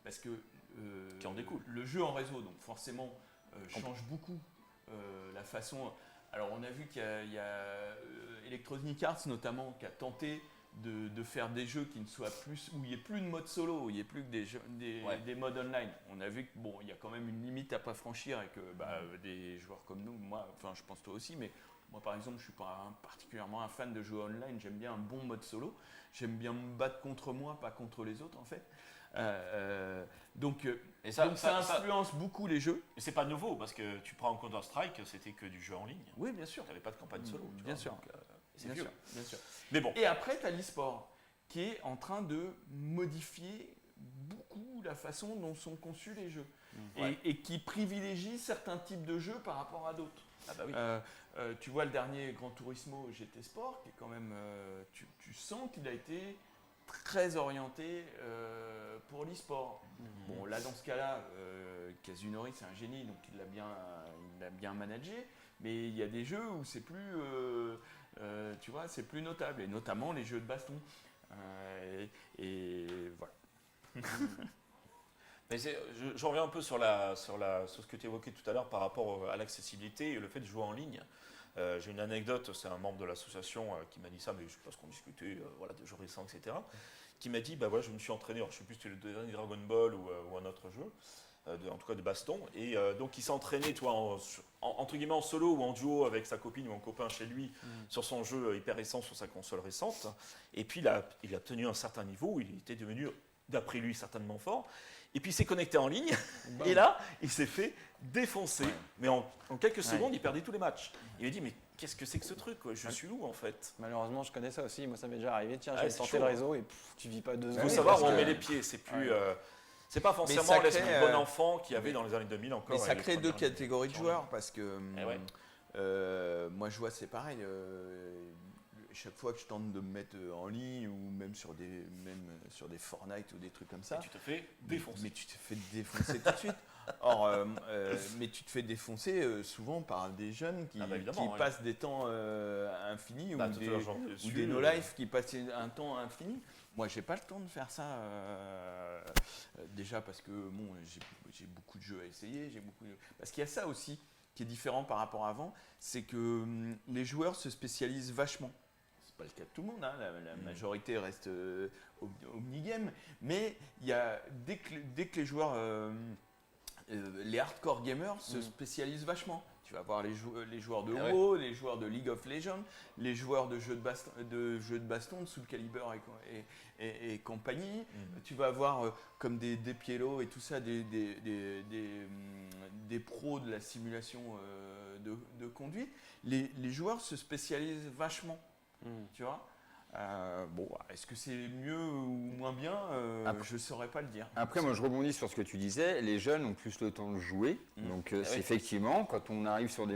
Parce que Qui en découle. le jeu en réseau, donc forcément, change beaucoup la façon. Alors, on a vu qu'il y a Electronic Arts notamment qui a tenté de faire des jeux qui ne soient plus, où il n'y ait plus de mode solo, où il n'y ait plus que des modes online. On a vu que bon, il y a quand même une limite à pas franchir et que des joueurs comme nous, moi, enfin je pense toi aussi, mais moi par exemple je suis pas particulièrement un fan de jeux online, j'aime bien un bon mode solo, j'aime bien me battre contre moi, pas contre les autres en fait. Donc Et ça influence beaucoup les jeux. Et c'est pas nouveau parce que tu prends Counter-Strike, c'était que du jeu en ligne. Oui, bien sûr. Tu n'avais pas de campagne solo. tu Bien vois, sûr. donc, C'est vieux. Bien sûr. Mais bon. Et après, tu as l'e-sport qui est en train de modifier beaucoup la façon dont sont conçus les jeux et qui privilégie certains types de jeux par rapport à d'autres. Ah bah oui. Tu vois le dernier Gran Turismo GT Sport qui est quand même, tu sens qu'il a été très orienté pour l'e-sport. Bon, là dans ce cas-là, Kazunori c'est un génie, donc il l'a bien managé, mais il y a des jeux où c'est plus, tu vois, c'est plus notable, et notamment les jeux de baston. Et voilà. Mais je reviens un peu sur ce que tu évoquais tout à l'heure par rapport à l'accessibilité et le fait de jouer en ligne. J'ai une anecdote, c'est un membre de l'association qui m'a dit ça, mais je pense qu'on discutait de jeux récents, etc. Qui m'a dit, bah voilà, je me suis entraîné, alors, je ne sais plus si c'était le dernier Dragon Ball ou un autre jeu, en tout cas de baston, et donc il s'est entraîné, entre guillemets en solo ou en duo avec sa copine ou un copain chez lui sur son jeu hyper récent, sur sa console récente, et puis il a tenu un certain niveau où il était devenu, d'après lui, certainement fort. Et puis il s'est connecté en ligne, et là, il s'est fait défoncer. Mais en quelques secondes, il perdait tous les matchs. Il m'a dit, mais qu'est-ce que c'est que ce truc quoi? Je suis où en fait? Malheureusement, je connais ça aussi. Moi, ça m'est déjà arrivé. Tiens, je vais c'est tenter chaud, le réseau et tu vis pas 2 Il secondes. faut savoir où on parce met que- les pieds. C'est plus, c'est pas Mais forcément ça l'esprit crée, de bon enfant qu'il y avait dans les années 2000 encore. Mais ça avec crée les deux premières- catégories de joueurs parce que moi je vois c'est pareil. Chaque fois que je tente de me mettre en ligne ou même sur des Fortnite ou des trucs comme ça, Et tu te fais défoncer. mais tu te fais défoncer tout de suite. Or, mais tu te fais défoncer souvent par des jeunes qui évidemment, ouais. passent des temps infinis Bah, ou tout des, à l'heure, j'en ai ou su, des no-life qui passent un temps infini. Moi, j'ai pas le temps de faire ça. Déjà parce que bon, j'ai beaucoup de jeux à essayer. Parce qu'il y a ça aussi qui est différent par rapport à avant, c'est que les joueurs se spécialisent vachement. C'est pas le cas de tout le monde, hein. La majorité reste omnigame, mais il y a, dès que les joueurs, les hardcore gamers se spécialisent vachement. Tu vas voir les joueurs de WoW, les joueurs de League of Legends, les joueurs de jeux de baston, de Soul Calibur et compagnie. Tu vas avoir comme des Pielo et tout ça, des pros de la simulation de conduite. Les joueurs se spécialisent vachement, tu vois. Bon, est-ce que c'est mieux ou moins bien? Je ne saurais pas le dire. Après, moi, je rebondis sur ce que tu disais. Les jeunes ont plus le temps de jouer. Donc, c'est effectivement, quand on arrive sur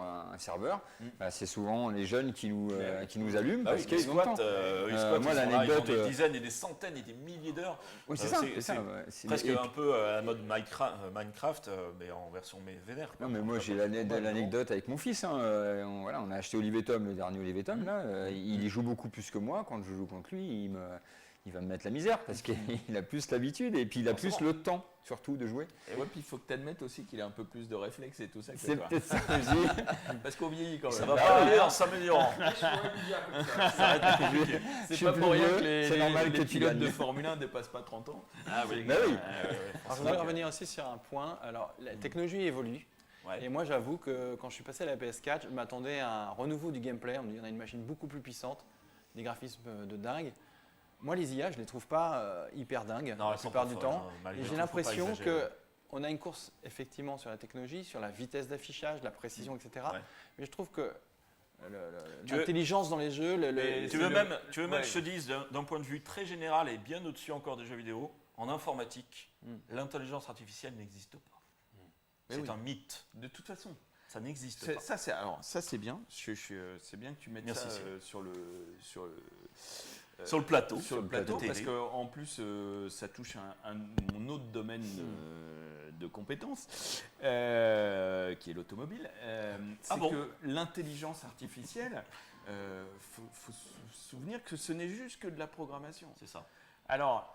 un serveur, bah, c'est souvent les jeunes qui nous allument parce qu'ils ont le temps. Moi, l'anecdote, des dizaines et des centaines et des milliers d'heures. Oui, c'est ça. C'est presque un peu à la mode Minecraft, mais en version vénère. Non, mais moi, j'ai l'anecdote avec mon fils. On a acheté Olivetum, le dernier Olivetum. Il y joue beaucoup plus que moi. Quand je joue contre lui, il va me mettre la misère parce qu'il a plus l'habitude et puis il a plus le temps surtout de jouer. Et ouais, puis il faut que tu admettes aussi qu'il a un peu plus de réflexes et tout ça que C'est toi. peut-être ça que je dis. Parce qu'on vieillit quand même. Ça va pas aller en s'améliorant. C'est pas pour rien que C'est normal les que tu pilotes gagnes. de Formule 1 ne dépassent pas 30 ans. Ah oui. Bah oui. Alors, je voudrais revenir aussi sur un point. Alors, la technologie évolue. Ouais. Et moi, j'avoue que quand je suis passé à la PS4, je m'attendais à un renouveau du gameplay. On me dit qu'on a une machine beaucoup plus puissante, des graphismes de dingue. Moi, les IA, je ne les trouve pas hyper dingues Non, la elles sont plupart pas du folles, temps. hein, malgré Et tout, j'ai faut pas l'impression exagérer. qu'on a une course effectivement sur la technologie, sur la vitesse d'affichage, la précision, etc. Ouais. Mais je trouve que Tu veux- l'intelligence dans les jeux, Tu veux même que je te dise, d'un point de vue très général et bien au-dessus encore des jeux vidéo, en informatique, l'intelligence artificielle n'existe pas. Mais C'est oui. un mythe. De toute façon. Ça n'existe pas. Ça c'est bien. C'est bien que tu mettes Merci, ça Cyril. sur Sur le plateau. sur le plateau télé. parce qu'en plus ça touche mon autre domaine de compétences qui est l'automobile. C'est bon que l'intelligence artificielle, faut se souvenir que ce n'est juste que de la programmation. C'est ça. Alors,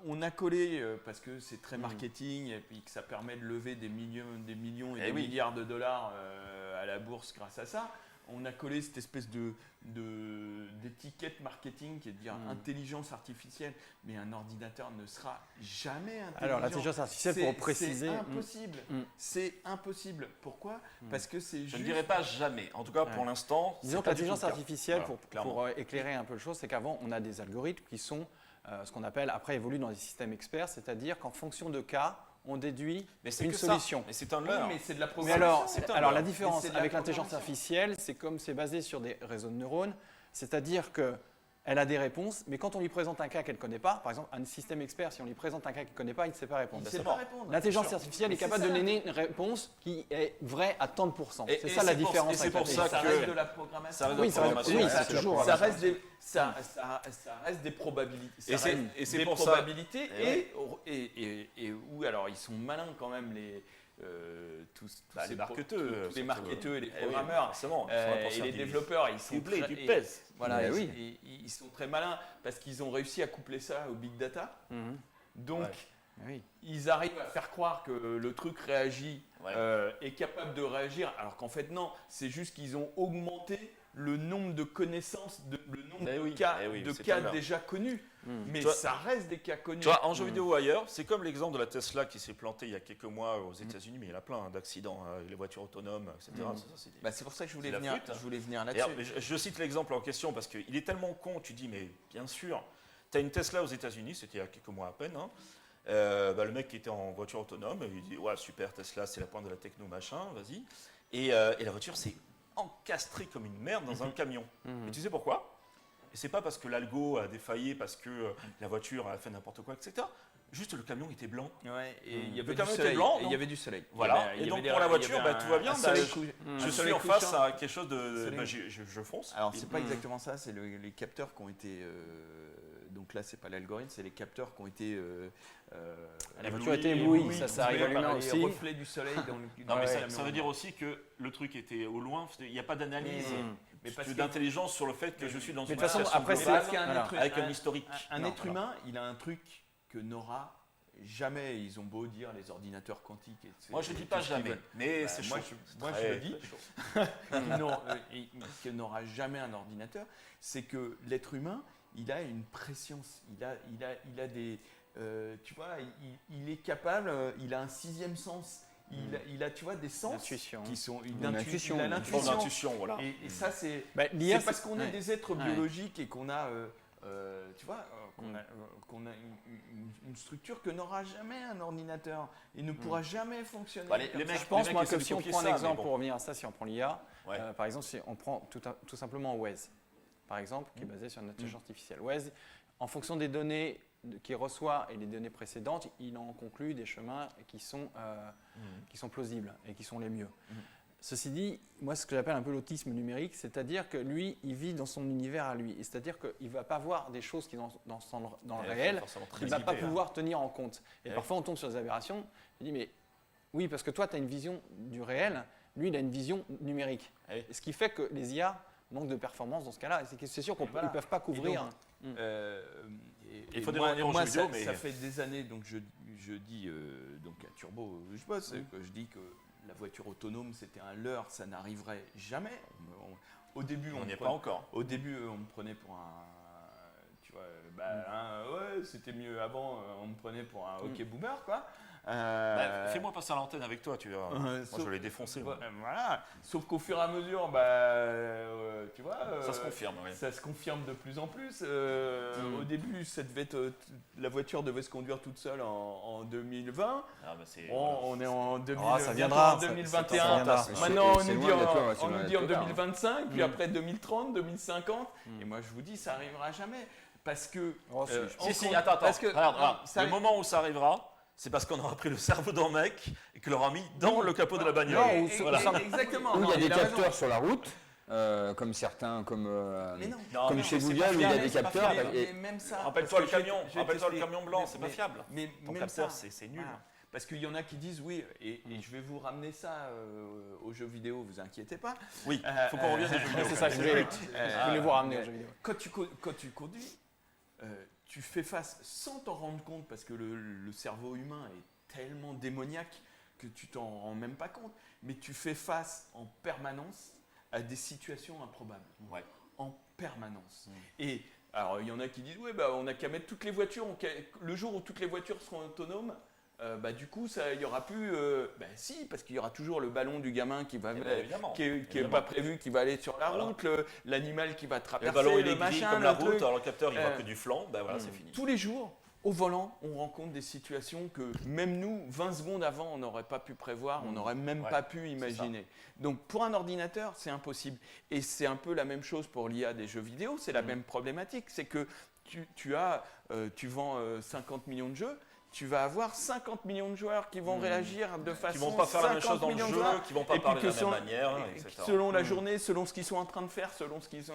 on a collé, parce que c'est très marketing et puis que ça permet de lever des millions et des milliards de dollars à la bourse grâce à ça, on a collé cette espèce d'étiquette marketing qui est de dire intelligence artificielle, mais un ordinateur ne sera jamais intelligent. Alors, l'intelligence artificielle, pour préciser. C'est impossible. C'est impossible. Pourquoi? Parce que c'est juste... Je ne dirais pas jamais. En tout cas, pour l'instant, Disons c'est que pas du tout l'intelligence le cas. artificielle, Voilà, pour clairement. éclairer un peu le chose, c'est qu'avant, on a des algorithmes qui sont ce qu'on appelle, après, évoluent dans des systèmes experts, c'est-à-dire qu'en fonction de cas, on déduit Mais c'est une que solution. ça. Mais c'est un Oui, leurre. mais c'est de la Mais programmation. alors la Mais différence c'est de la avec l'intelligence programmation. artificielle, c'est comme c'est basé sur des réseaux de neurones, c'est-à-dire qu'elle a des réponses, mais quand on lui présente un cas qu'elle ne connaît pas, par exemple un système expert, si on lui présente un cas qu'il ne connaît pas, il ne sait pas répondre. Il c'est sait mort. pas répondre. L'intelligence Sûr. artificielle Mais est capable c'est de ça, donner une réponse qui est vraie à tant de pourcents. Et C'est ça la c'est pour- différence. et c'est avec pour l'intelligence ça ça que- reste de la programmation. Ça reste de Oui, la ça reste- programmation. oui, c'est toujours- Ça reste des, ça reste des probabilités. Et c'est- reste et c'est des pour ça- probabilités Et et où alors ils sont malins quand même tous Bah, ces les marketeurs, tous les surtout. marketeurs et les Eh oui, programmeurs forcément, et les développeurs, ils sont du blé, très- du et- pèse. Voilà, Mais ils, oui. ils sont très malins parce qu'ils ont réussi à coupler ça au big data. Mhm. Donc Ouais. Oui. ils arrivent à faire croire que le truc réagit, Ouais. est capable de réagir, alors qu'en fait non, c'est juste qu'ils ont augmenté le nombre de connaissances, le nombre Eh de oui, cas, eh oui, c'est cas un leurre. déjà connus. Mais Tu vois- ça reste des cas connus. Tu vois, en jeu vidéo ou ailleurs, c'est comme l'exemple de la Tesla qui s'est plantée il y a quelques mois aux États-Unis, mais il y en a plein hein, d'accidents, hein, les voitures autonomes, etc. Ça, c'est des- Bah, c'est pour ça que je voulais C'est la venir, flûte, hein. je voulais venir Et là-dessus. alors, mais je cite l'exemple en question parce qu'il est tellement con, tu dis, mais bien sûr, tu as une Tesla aux États-Unis, c'était il y a quelques mois à peine. Hein. Le mec qui était en voiture autonome, il dit, ouais, super, Tesla, c'est la pointe de la techno, machin, vas-y. Et la voiture s'est encastrée comme une merde dans un camion. Et tu sais pourquoi? Et c'est pas parce que l'algo a défaillé, parce que la voiture a fait n'importe quoi, etc. Juste le camion était blanc. Ouais, et il y Le avait du camion était soleil. blanc, et il non y avait du soleil. Voilà. Il y avait Et donc des- pour la il y voiture, avait bah, tout va bien. un Bah, soleil je couchant. je soleil suis en face couchant. à quelque chose de. Soleil. Bah, je fonce. Alors c'est pas Mm. exactement ça, c'est les capteurs qui ont été. Donc là, c'est pas l'algorithme, c'est les capteurs qui ont été. La voiture était éblouie, ça arrive à l'humain par aussi. Les reflets du soleil dans le. Non, mais dans le ça veut dire aussi que le truc était au loin. Il n'y a pas d'analyse Mais parce que- d'intelligence sur le fait que je suis dans Mais une de toute façon, situation après, Mais c'est- globale parce qu'un voilà. être- avec un historique. un Non, être voilà. humain, il a un truc que n'aura jamais. Ils ont beau dire les ordinateurs quantiques. Moi, je ne dis pas tout ce qu'ils jamais, veulent. mais Bah, c'est chaud. moi, C'est moi, très, je le dis. très chaud. que n'aura jamais un ordinateur, c'est que l'être humain, il a une préscience, il a des, tu vois, il est capable, il a un sixième sens, il a, tu vois, des sens L'intuition. qui sont Une intuition, il a une Une forme l'intuition. d'intuition, voilà. Et ça, c'est Bah, l'IA, parce qu'on est ouais. des êtres Ouais. biologiques et qu'on a, tu vois, qu'on a une structure que n'aura jamais un ordinateur et ne pourra jamais fonctionner. Bah, les comme mecs- ça. Je pense, mecs moi, essaient que de si on copier prend un ça, mais exemple, bon. pour revenir à ça, si on prend l'IA, Ouais. par exemple, si on prend tout simplement Waze, par exemple, qui est basé sur une intelligence artificielle. Waze, en fonction des données qu'il reçoit et les données précédentes, il en conclut des chemins qui sont plausibles et qui sont les mieux. Ceci dit, moi, ce que j'appelle un peu l'autisme numérique, c'est-à-dire que lui, il vit dans son univers à lui. Et c'est-à-dire qu'il ne va pas voir des choses qui sont dans le réel, il ne va pas pouvoir tenir en compte. Et Ouais. parfois, on tombe sur des aberrations. Je dis, mais oui, parce que toi, tu as une vision du réel, lui, il a une vision numérique. Ouais. Et ce qui fait que les IA manquent de performance dans ce cas-là. C'est sûr qu'ils ne voilà. peuvent pas couvrir. Il faut revenir aux jeux vidéo, mais- ça fait des années, donc je dis donc à Turbo, où je bosse, que je dis que la voiture autonome, c'était un leurre, ça n'arriverait jamais. Au début, On me n'y est pas prenait- encore. Au début, on me prenait pour un, tu vois, ouais, c'était mieux avant. On me prenait pour un hockey boomer, quoi. Bah, fais-moi passer à l'antenne avec toi, tu vois. Moi, je l'ai défoncé. moi. Voilà. Sauf qu'au fur et à mesure, tu vois, Ça se confirme, oui. ça se confirme de plus en plus. Au début, ça devait être, la voiture devait se conduire toute seule en 2020. Ah, bah, c'est- On est en 2000, Ah, ça viendra, en ça- 2021. ça viendra. Maintenant, on C'est nous loin dit en, d'être là, c'est on loin nous d'être dit en là, hein. 2025, puis après 2030, 2050. Et moi, je vous dis, ça arrivera jamais. Parce que. Oh, si, Si, si, on- attends. parce que- Regarde, ça- le moment où ça arrivera, c'est parce qu'on aura pris le cerveau d'un mec et qu'il l'aura mis dans le capot de la bagnole. Non, ou- Voilà. Exactement. Où il y Non, a des il a raison. capteurs sur la route, comme certains, Mais non. Non, comme mais chez c'est Google pas où il y a fiable, des c'est pas capteurs. fiable. et- Mais même ça. Rappelle-toi le parce que camion, je vais rappelle-toi le t'expliquer. camion blanc, Mais- c'est pas mais- fiable. Mais Ton même capteur, ça. c'est nul. Voilà. Parce qu'il y en a qui disent oui, et je vais vous ramener ça aux jeux vidéo, vous inquiétez pas. Oui, faut qu'on revienne aux jeux vidéo. c'est ça que je voulais, je voulais vous ramener aux jeux vidéo. Quand tu conduis, tu fais face sans t'en rendre compte, parce que le cerveau humain est tellement démoniaque que tu t'en rends même pas compte, mais tu fais face en permanence à des situations improbables. Ouais. En permanence. Et alors, il y en a qui disent, ouais, bah, on n'a qu'à mettre toutes les voitures, le jour où toutes les voitures seront autonomes, du coup, il n'y aura plus. Si, parce qu'il y aura toujours le ballon du gamin qui va. Eh ben, évidemment. Qui n'est Évidemment. pas prévu, qui va aller sur la Voilà. route, l'animal qui va Le traverser ballon il est gris machin, comme la le route, truc. alors le capteur il voit Euh, que du flanc, ben voilà, c'est fini. Tous les jours, au volant, on rencontre des situations que même nous, 20 secondes avant, on n'aurait pas pu prévoir, on n'aurait même pas pu imaginer. Donc pour un ordinateur, c'est impossible. Et c'est un peu la même chose pour l'IA des jeux vidéo, c'est la même problématique. C'est que tu vends 50 millions de jeux, tu vas avoir 50 millions de joueurs qui vont réagir de façon... Qui vont pas faire la même chose dans le jeu, qui vont pas parler de la même manière, etc. Selon la journée, selon ce qu'ils sont en train de faire, selon ce qu'ils sont...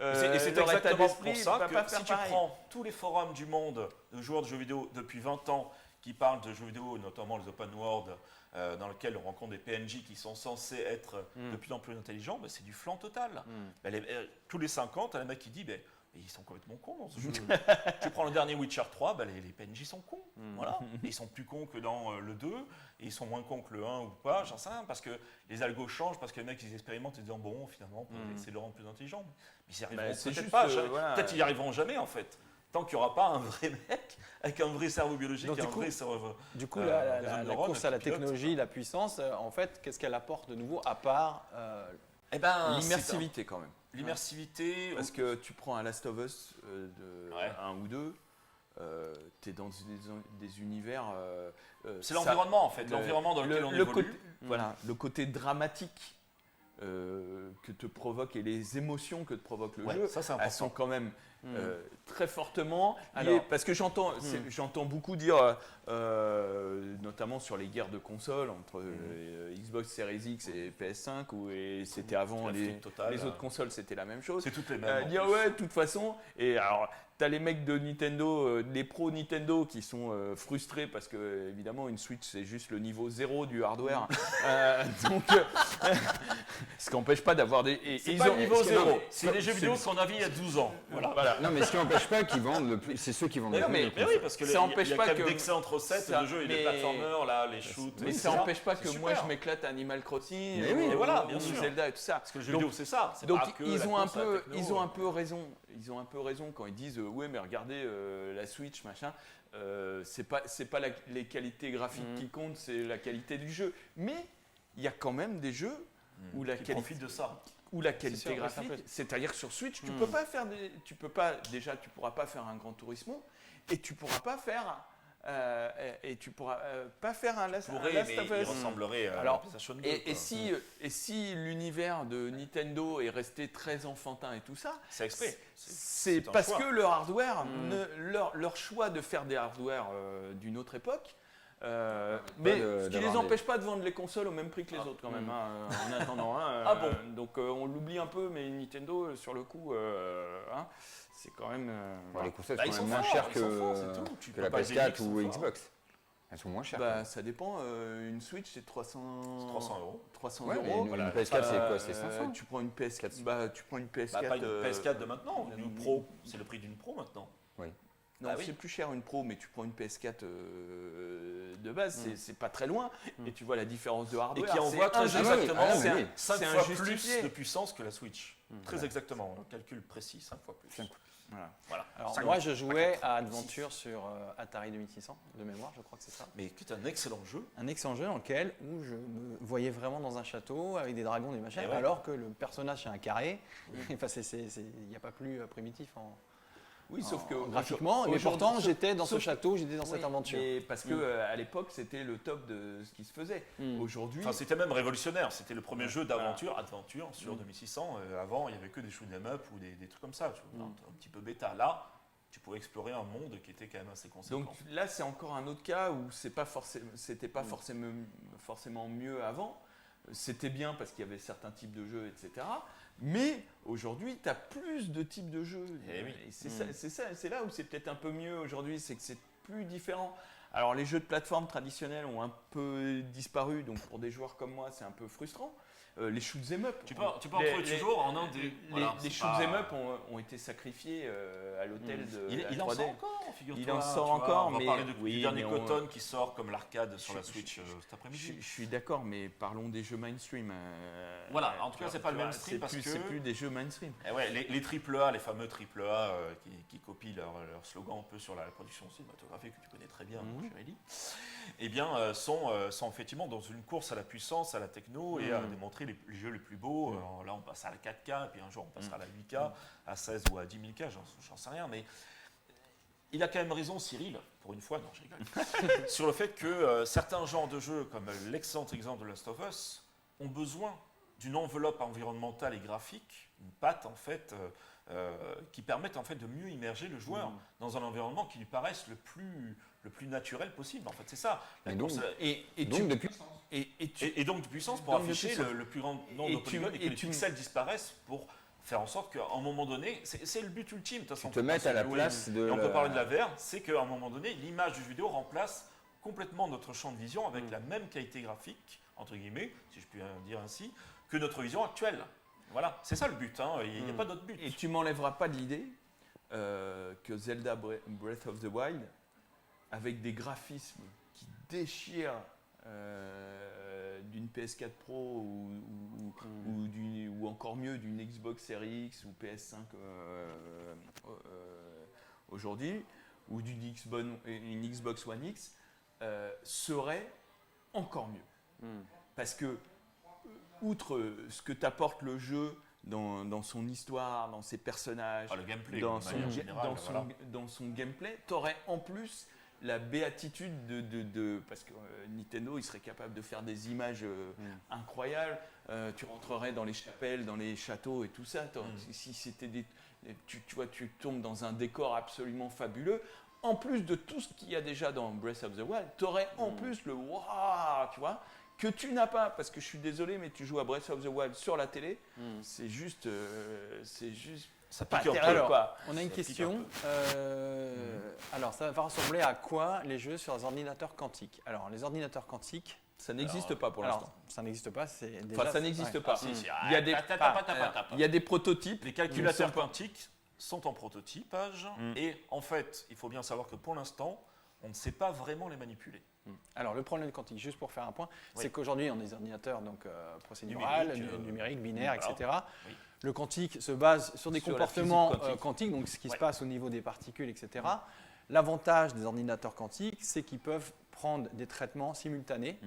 Et c'est exactement pour ça que si tu prends tous les forums du monde de joueurs de jeux vidéo depuis 20 ans qui parlent de jeux vidéo, notamment les open world, dans lesquels on rencontre des PNJ qui sont censés être de plus en plus intelligents, c'est du flan total. Tous les 5 ans, tu as un mec qui dit... ils sont complètement cons dans ce jeu. Tu prends le dernier Witcher 3, les PNJ sont cons. Voilà. Et ils sont plus cons que dans le 2, et ils sont moins cons que le 1 ou pas, j'en sais rien, parce que les algos changent, parce que les mecs ils expérimentent et disent bon, finalement, on peut essayer de le rendre plus intelligent. Mais ils y arriveront peut-être pas. Peut-être qu'ils n'y arriveront jamais en fait. Tant qu'il n'y aura pas un vrai mec avec un vrai cerveau biologique et un vrai cerveau. Du coup, la course à la technologie, la puissance, en fait, qu'est-ce qu'elle apporte de nouveau à part l'immersivité quand même. L'immersivité. Parce que tu prends un Last of Us de 1 ou 2, tu es dans des univers. C'est l'environnement en fait, l'environnement dans lequel on évolue. Voilà, le côté dramatique que te provoque et les émotions que te provoque le jeu, elles sont quand même très fortement liées. Parce que j'entends beaucoup dire, notamment sur les guerres de consoles entre Xbox Series X et PS5, et c'était avant les autres consoles, c'était la même chose. C'est toutes les mêmes. Dire de toute façon, et alors t'as les mecs de Nintendo, les pros Nintendo qui sont frustrés parce que évidemment une Switch c'est juste le niveau 0 du hardware. Donc ce qui n'empêche pas d'avoir des. C'est pas le niveau 0, c'est les jeux vidéo qu'on a vu il y a 12 ans. Voilà. Non, mais ce qui n'empêche pas qu'ils vendent le plus. C'est ceux qui vendent le plus. Mais oui, parce que ça n'empêche pas que d'excellentes recettes de jeux et les platformers, là, les shoots. Mais ça n'empêche pas que moi je m'éclate à Animal Crossing, bien sûr. Zelda et tout ça. Parce que le jeu vidéo c'est ça. Donc ils ont un peu raison. Ils ont un peu raison quand ils disent ouais mais regardez la Switch machin. C'est pas les qualités graphiques qui comptent, c'est la qualité du jeu. Mais il y a quand même des jeux où la qualité profite de ça. Où la qualité graphique, c'est-à-dire que sur Switch, tu pourras pas faire un Gran Turismo et tu pourras pas faire un Last of Us. Il ressemblerait à la PlayStation 2. Et si l'univers de Nintendo est resté très enfantin et tout ça, c'est exprès. C'est parce que leur hardware, leur choix de faire des hardware d'une autre époque. Mais ce qui ne les empêche pas de vendre les consoles au même prix que les autres quand même, en attendant. Donc on l'oublie un peu, mais Nintendo, sur le coup, c'est quand même... les consoles sont quand même moins chères que la PS4 ou Xbox. Elles sont moins chères. Ça dépend. Une Switch, c'est 300 €. 300 ouais, €. Une PS4, c'est quoi? C'est 500. Tu prends une PS4. Tu prends une PS4. Pas une PS4 de maintenant, une Pro. C'est le prix d'une Pro maintenant. Oui. Non, c'est plus cher une Pro, mais tu prends une PS4 de base, c'est pas très loin, et tu vois la différence de hardware. Et qui envoie très exactement 5 fois injustifié. plus de puissance que la Switch. Très exactement, un calcul précis, 5 fois plus. Voilà. Alors moi je jouais à Adventure sur Atari 2600 de mémoire, je crois que c'est ça. Mais c'est un excellent jeu. Un excellent jeu dans lequel où je me voyais vraiment dans un château avec des dragons, des machins, alors que le personnage c'est un carré. Enfin il n'y a pas plus primitif sauf que graphiquement, mais pourtant j'étais dans ce château, j'étais dans cette aventure. Mais parce que à l'époque c'était le top de ce qui se faisait. Aujourd'hui, c'était même révolutionnaire. C'était le premier jeu d'aventure, Adventure sur 2600. Avant, il n'y avait que des shoot'em up ou des trucs comme ça, un petit peu bêta. Là, tu pouvais explorer un monde qui était quand même assez conséquent. Donc là, c'est encore un autre cas où c'était pas forcément mieux avant. C'était bien parce qu'il y avait certains types de jeux, etc. Mais aujourd'hui, tu as plus de types de jeux. Et c'est là où c'est peut-être un peu mieux aujourd'hui, c'est que c'est plus différent. Alors les jeux de plateforme traditionnels ont un peu disparu, donc pour des joueurs comme moi, c'est un peu frustrant. Les shoot'em up. Tu peux en trouver toujours en un des. Les shoot'em up ont été sacrifiés à l'hôtel de la 3D. Il en sort encore, figure-toi. Il en sort encore, mais. On va parler du dernier Cotton qui sort comme l'arcade sur la Switch cet après-midi. Je suis d'accord, mais parlons des jeux mainstream. Voilà, en tout cas, c'est pas le mainstream parce que. C'est plus des jeux mainstream. Les AAA, les fameux AAA qui copient leur slogan un peu sur la production cinématographique que tu connais très bien, mon cher Eli, eh bien, sont effectivement dans une course à la puissance, à la techno et à démontrer les jeux les plus beaux. Là, on passe à la 4K, et puis un jour, on passera à la 8K, à 16 ou à 10 000K, j'en sais rien. Mais il a quand même raison, Cyril, pour une fois, non, je rigole, sur le fait que certains genres de jeux, comme l'excellent exemple de Last of Us, ont besoin d'une enveloppe environnementale et graphique, une patte en fait, qui permettent en fait de mieux immerger le joueur dans un environnement qui lui paraisse le plus naturel possible. En fait, c'est ça. Et donc, de puissance. Et donc de puissance pour afficher le plus grand nombre de polygones et que les pixels disparaissent pour faire en sorte qu'à un moment donné, c'est le but ultime. De toute façon, tu te mettes à la place de... Et on peut parler de la VR, c'est qu'à un moment donné, l'image du jeu vidéo remplace complètement notre champ de vision avec la même qualité graphique, entre guillemets, si je puis dire ainsi, que notre vision actuelle. Voilà, c'est ça le but, hein. Il n'y a pas d'autre but. Et tu m'enlèveras pas de l'idée que Zelda Breath of the Wild, avec des graphismes qui déchirent d'une PS4 Pro ou encore mieux d'une Xbox Series X ou PS5 aujourd'hui, ou d'une Xbox One X, serait encore mieux. Parce que, outre ce que t'apporte le jeu dans son histoire, dans ses personnages, le gameplay, dans son gameplay, t'aurais en plus la béatitude parce que Nintendo, il serait capable de faire des images incroyables. Tu rentrerais dans les chapelles, dans les châteaux et tout ça. Si c'était tu vois, tu tombes dans un décor absolument fabuleux. En plus de tout ce qu'il y a déjà dans Breath of the Wild, tu aurais en plus le waouh, tu vois, que tu n'as pas, parce que je suis désolé, mais tu joues à Breath of the Wild sur la télé, c'est juste ça pas pique un peu. alors, quoi. on a une question. Alors, ça va ressembler à quoi les jeux sur les ordinateurs quantiques? Alors, les ordinateurs quantiques, ça n'existe pas pour l'instant. Ça n'existe pas, c'est déjà... Enfin, ça n'existe pas. Il y a des prototypes. Les calculateurs quantiques sont en prototypage et en fait, il faut bien savoir que pour l'instant, on ne sait pas vraiment les manipuler. Alors, le problème quantique, juste pour faire un point, Oui. c'est qu'aujourd'hui, on a des ordinateurs donc, procédurales, numériques, binaires, voilà. etc. Oui. Le quantique se base sur des Sur la comportements physique quantiques, donc ce qui se Ouais. passe au niveau des particules, etc. L'avantage des ordinateurs quantiques, c'est qu'ils peuvent prendre des traitements simultanés,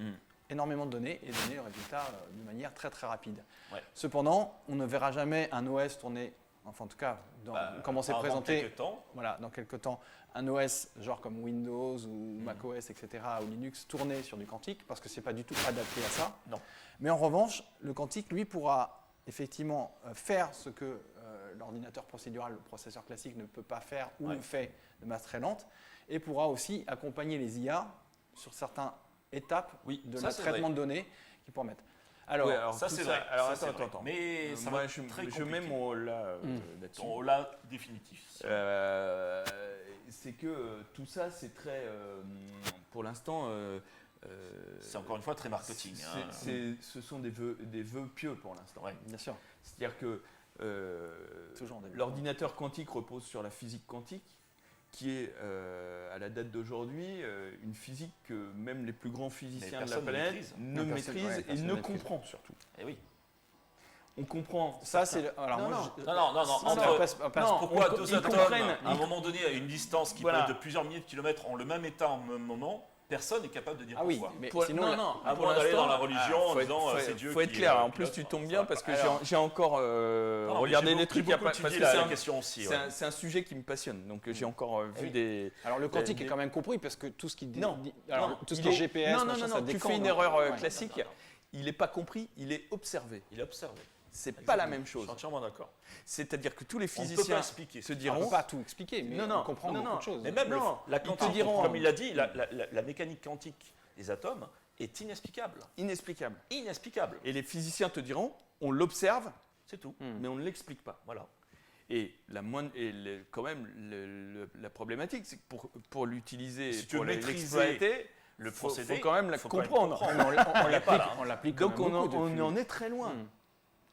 énormément de données, et donner le résultat de manière très très rapide. Ouais. Cependant, on ne verra jamais un OS tourner, enfin en tout cas, comment c'est présenté Dans quelques temps. voilà, dans quelques temps, un OS genre comme Windows ou macOS, etc., ou Linux tourner sur du quantique, parce que ce n'est pas du tout adapté à ça. Non. Mais en revanche, le quantique, lui, pourra effectivement faire ce que l'ordinateur procédural, le processeur classique ne peut pas faire ou fait de masse très lente, et pourra aussi accompagner les IA sur certaines étapes de ça, le c'est traitement vrai. de données qui pourront mettre. Alors, Ça, tout c'est vrai. Alors, Ça, c'est attends. vrai. Mais ça moi, va être très je mets compliqué. mon là là-dessus. Ton là définitif. C'est que tout ça, c'est très, pour l'instant, C'est encore une fois très marketing. ce sont des vœux pieux pour l'instant. Ouais. bien sûr, C'est-à-dire que toujours en développement. l'ordinateur quantique repose sur la physique quantique, qui est, à la date d'aujourd'hui, une physique que même les plus grands physiciens de la personne ne planète maîtrise. ne maîtrisent et personne ne ne maîtrise. comprend surtout. Eh oui. On comprend. Ça, c'est... Alors, Non, moi, non. je- Non. Non, entre- passe- non, Pourquoi on- deux ils atomes, comprennent, à un moment donné, à une distance qui Voilà. peut être de plusieurs milliers de kilomètres, ont le même état en même moment, personne n'est capable de dire Ah oui, pourquoi. mais Pour- sinon, non, non, À pour moins d'aller l'instant- dans la religion en faut disant être- c'est Dieu faut être qui clair. est En plus, pilote. tu tombes Ça bien va parce que pas. Alors, j'ai encore non, mais regardé j'ai des trucs. beaucoup il y a pas- parce étudié que la question aussi. c'est ouais. c'est un sujet qui me passionne. Donc j'ai encore vu Oui. des. Alors le quantique des- est quand même compris parce que tout ce qui Non. alors Non, tout ce il qui est est- GPS, non, machin, non, ça non, tu décante, fais une donc, erreur ouais. classique. Il n'est pas compris, il est observé. Il a observé. C'est pas la même Je chose. suis entièrement d'accord. C'est-à-dire que tous les On ne peut pas physiciens expliquer. se On ne diront. peut pas tout expliquer, mais Non, non, on comprend non, beaucoup non. de choses. Mais même Non, la ils te quantique, diront- comme il l'a dit, la mécanique quantique des atomes est inexplicable. Inexplicable. Inexplicable. Et les physiciens te diront, on l'observe, C'est tout. mais on ne l'explique pas. Voilà. Et quand même, la problématique, c'est que pour l'utiliser, Si tu pour veux maîtriser l'exploiter, Le faut procédé, quand même la faut quand même comprendre. comprendre. on Il est pas là, hein. l'applique Donc quand même beaucoup on depuis. en est très loin. Mm.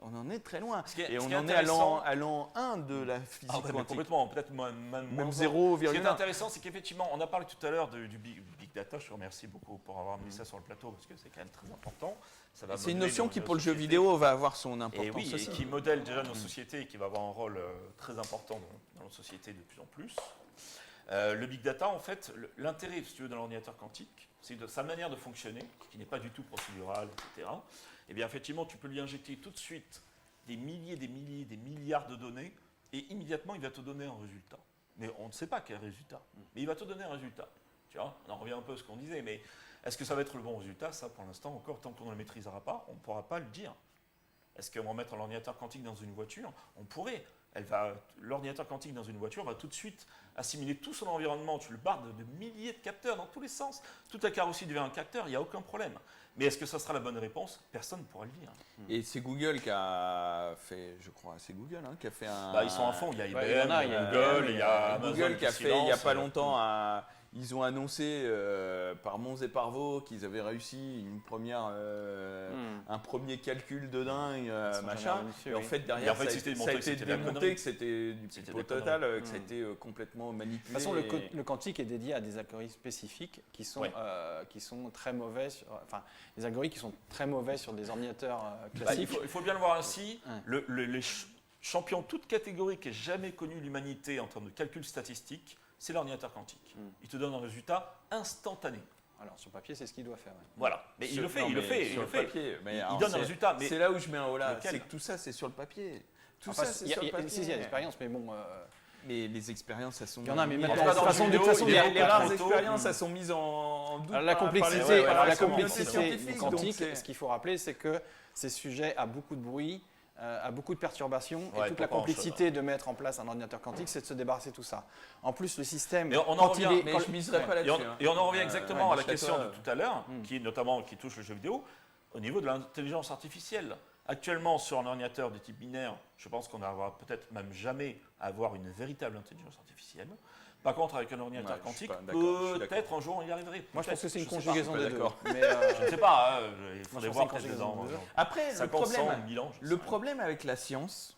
On en est très loin. Ce qui est- Et ce on qui est en est intéressant- à l'an 1 de la physique Ah ouais, mais quantique. complètement, peut-être moins Même moins. 0, Ce qui est intéressant, c'est qu'effectivement, on a parlé tout à l'heure du big data. Je te remercie beaucoup pour avoir mis ça sur le plateau parce que c'est quand même très important. Ça va C'est une modeler notion nos qui, pour le jeu sociétés. vidéo, va avoir son Et importance oui, et aussi. qui modèle déjà nos sociétés et qui va avoir un rôle très important dans nos sociétés de plus en plus. Le big data, en fait, l'intérêt, si tu veux, de l'ordinateur quantique, c'est de sa manière de fonctionner, qui n'est pas du tout procédurale, etc. Et bien, effectivement, tu peux lui injecter tout de suite des milliers, des milliards de données, et immédiatement, il va te donner un résultat. mais on ne sait pas quel résultat. Mais il va te donner un résultat. Tu vois, on en revient un peu à ce qu'on disait, mais est-ce que ça va être le bon résultat? Ça, pour l'instant, encore, tant qu'on ne le maîtrisera pas, on ne pourra pas le dire. Est-ce qu'on va mettre l'ordinateur quantique dans une voiture? On pourrait. L'ordinateur quantique dans une voiture va tout de suite assimiler tout son environnement. Tu le barres de milliers de capteurs dans tous les sens. Toute la carrosserie devient un capteur, il n'y a aucun problème. Mais est-ce que ça sera la bonne réponse? Personne ne pourra le dire. Et c'est Google qui a fait, je crois, c'est Google qui a fait un. Ils sont à fond. Il y a IBM, il y en a, il y a Google, il y a Google qui a fait il n'y a pas longtemps ils ont annoncé par Mons et par Vaux qu'ils avaient réussi un premier calcul de dingue, machin. Et en fait, derrière, ça a été démontré que c'était du pipeau total, que ça a été complètement manipulé. De toute façon, le quantique est dédié à des algorithmes spécifiques qui sont très mauvais, des algorithmes qui sont très mauvais sur des ordinateurs classiques. Il faut bien le voir ainsi. Les champions toute catégorie qui ait jamais connu l'humanité en termes de calcul statistique, c'est l'ordinateur quantique. Il te donne un résultat instantané. Alors sur papier, c'est ce qu'il doit faire. Voilà, mais il le fait. Il donne un résultat. C'est là où je mets un holà, c'est que tout ça, c'est sur le papier. Tout ça, c'est sur le papier. Il y a l'expérience, mais bon. Mais les expériences, elles sont. Il y en a, mais maintenant, de toute façon, les rares expériences, elles sont mises en doute. La complexité du quantique, ce qu'il faut rappeler, c'est que c'est sujet à beaucoup de bruit, à beaucoup de perturbations, et toute la complexité de mettre en place un ordinateur quantique, c'est de se débarrasser de tout ça. En plus, le système. Mais je miserai pas là-dessus. Et on en revient exactement à la question de tout à l'heure, qui touche le jeu vidéo, au niveau de l'intelligence artificielle. Actuellement, sur un ordinateur de type binaire, je pense qu'on n'arrivera peut-être même jamais à avoir une véritable intelligence artificielle. Par contre, avec un ordinateur quantique, peut-être un jour on y arriverait. Moi, je pense que c'est une conjugaison des deux. Je ne sais pas, il faudrait voir peut-être dedans. Après, le problème avec la science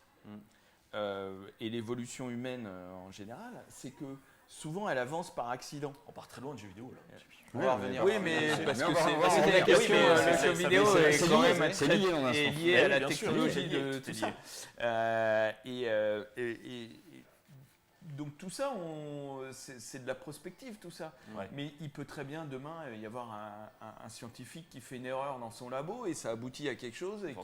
et l'évolution humaine en général, c'est que souvent elle avance par accident. On part très loin de jeux vidéo là. Oui, mais parce que c'est la question. Le jeu vidéo est quand même lié à la technologie de tout ça. Donc tout ça, c'est de la prospective, tout ça. Ouais. Mais il peut très bien demain y avoir un scientifique qui fait une erreur dans son labo et ça aboutit à quelque chose et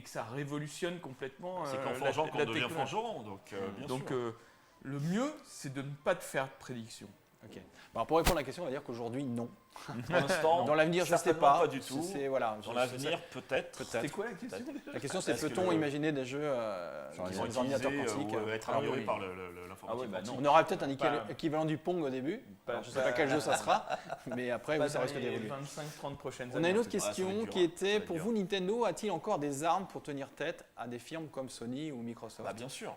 que ça révolutionne complètement c'est qu'en forgeant qu'on devient forgeron, donc bien sûr. Le mieux, c'est de ne pas te faire de prédiction. Ok. Alors pour répondre à la question, on va dire qu'aujourd'hui, non. Pour l'instant, dans l'avenir, je ne sais pas. Pas du tout. Dans l'avenir, peut-être. C'était quoi la question? La question, c'est peut-on imaginer des jeux qui sont des ordinateurs quantiques être améliorés par l'informatique quantique. On aura peut-être un équivalent du Pong au début. Je ne sais pas quel jeu ça sera, mais après, ça risque d'évoluer. 25-30 prochaines années. On a une autre question qui était, pour vous, Nintendo a-t-il encore des armes pour tenir tête à des firmes comme Sony ou Microsoft? Bien sûr.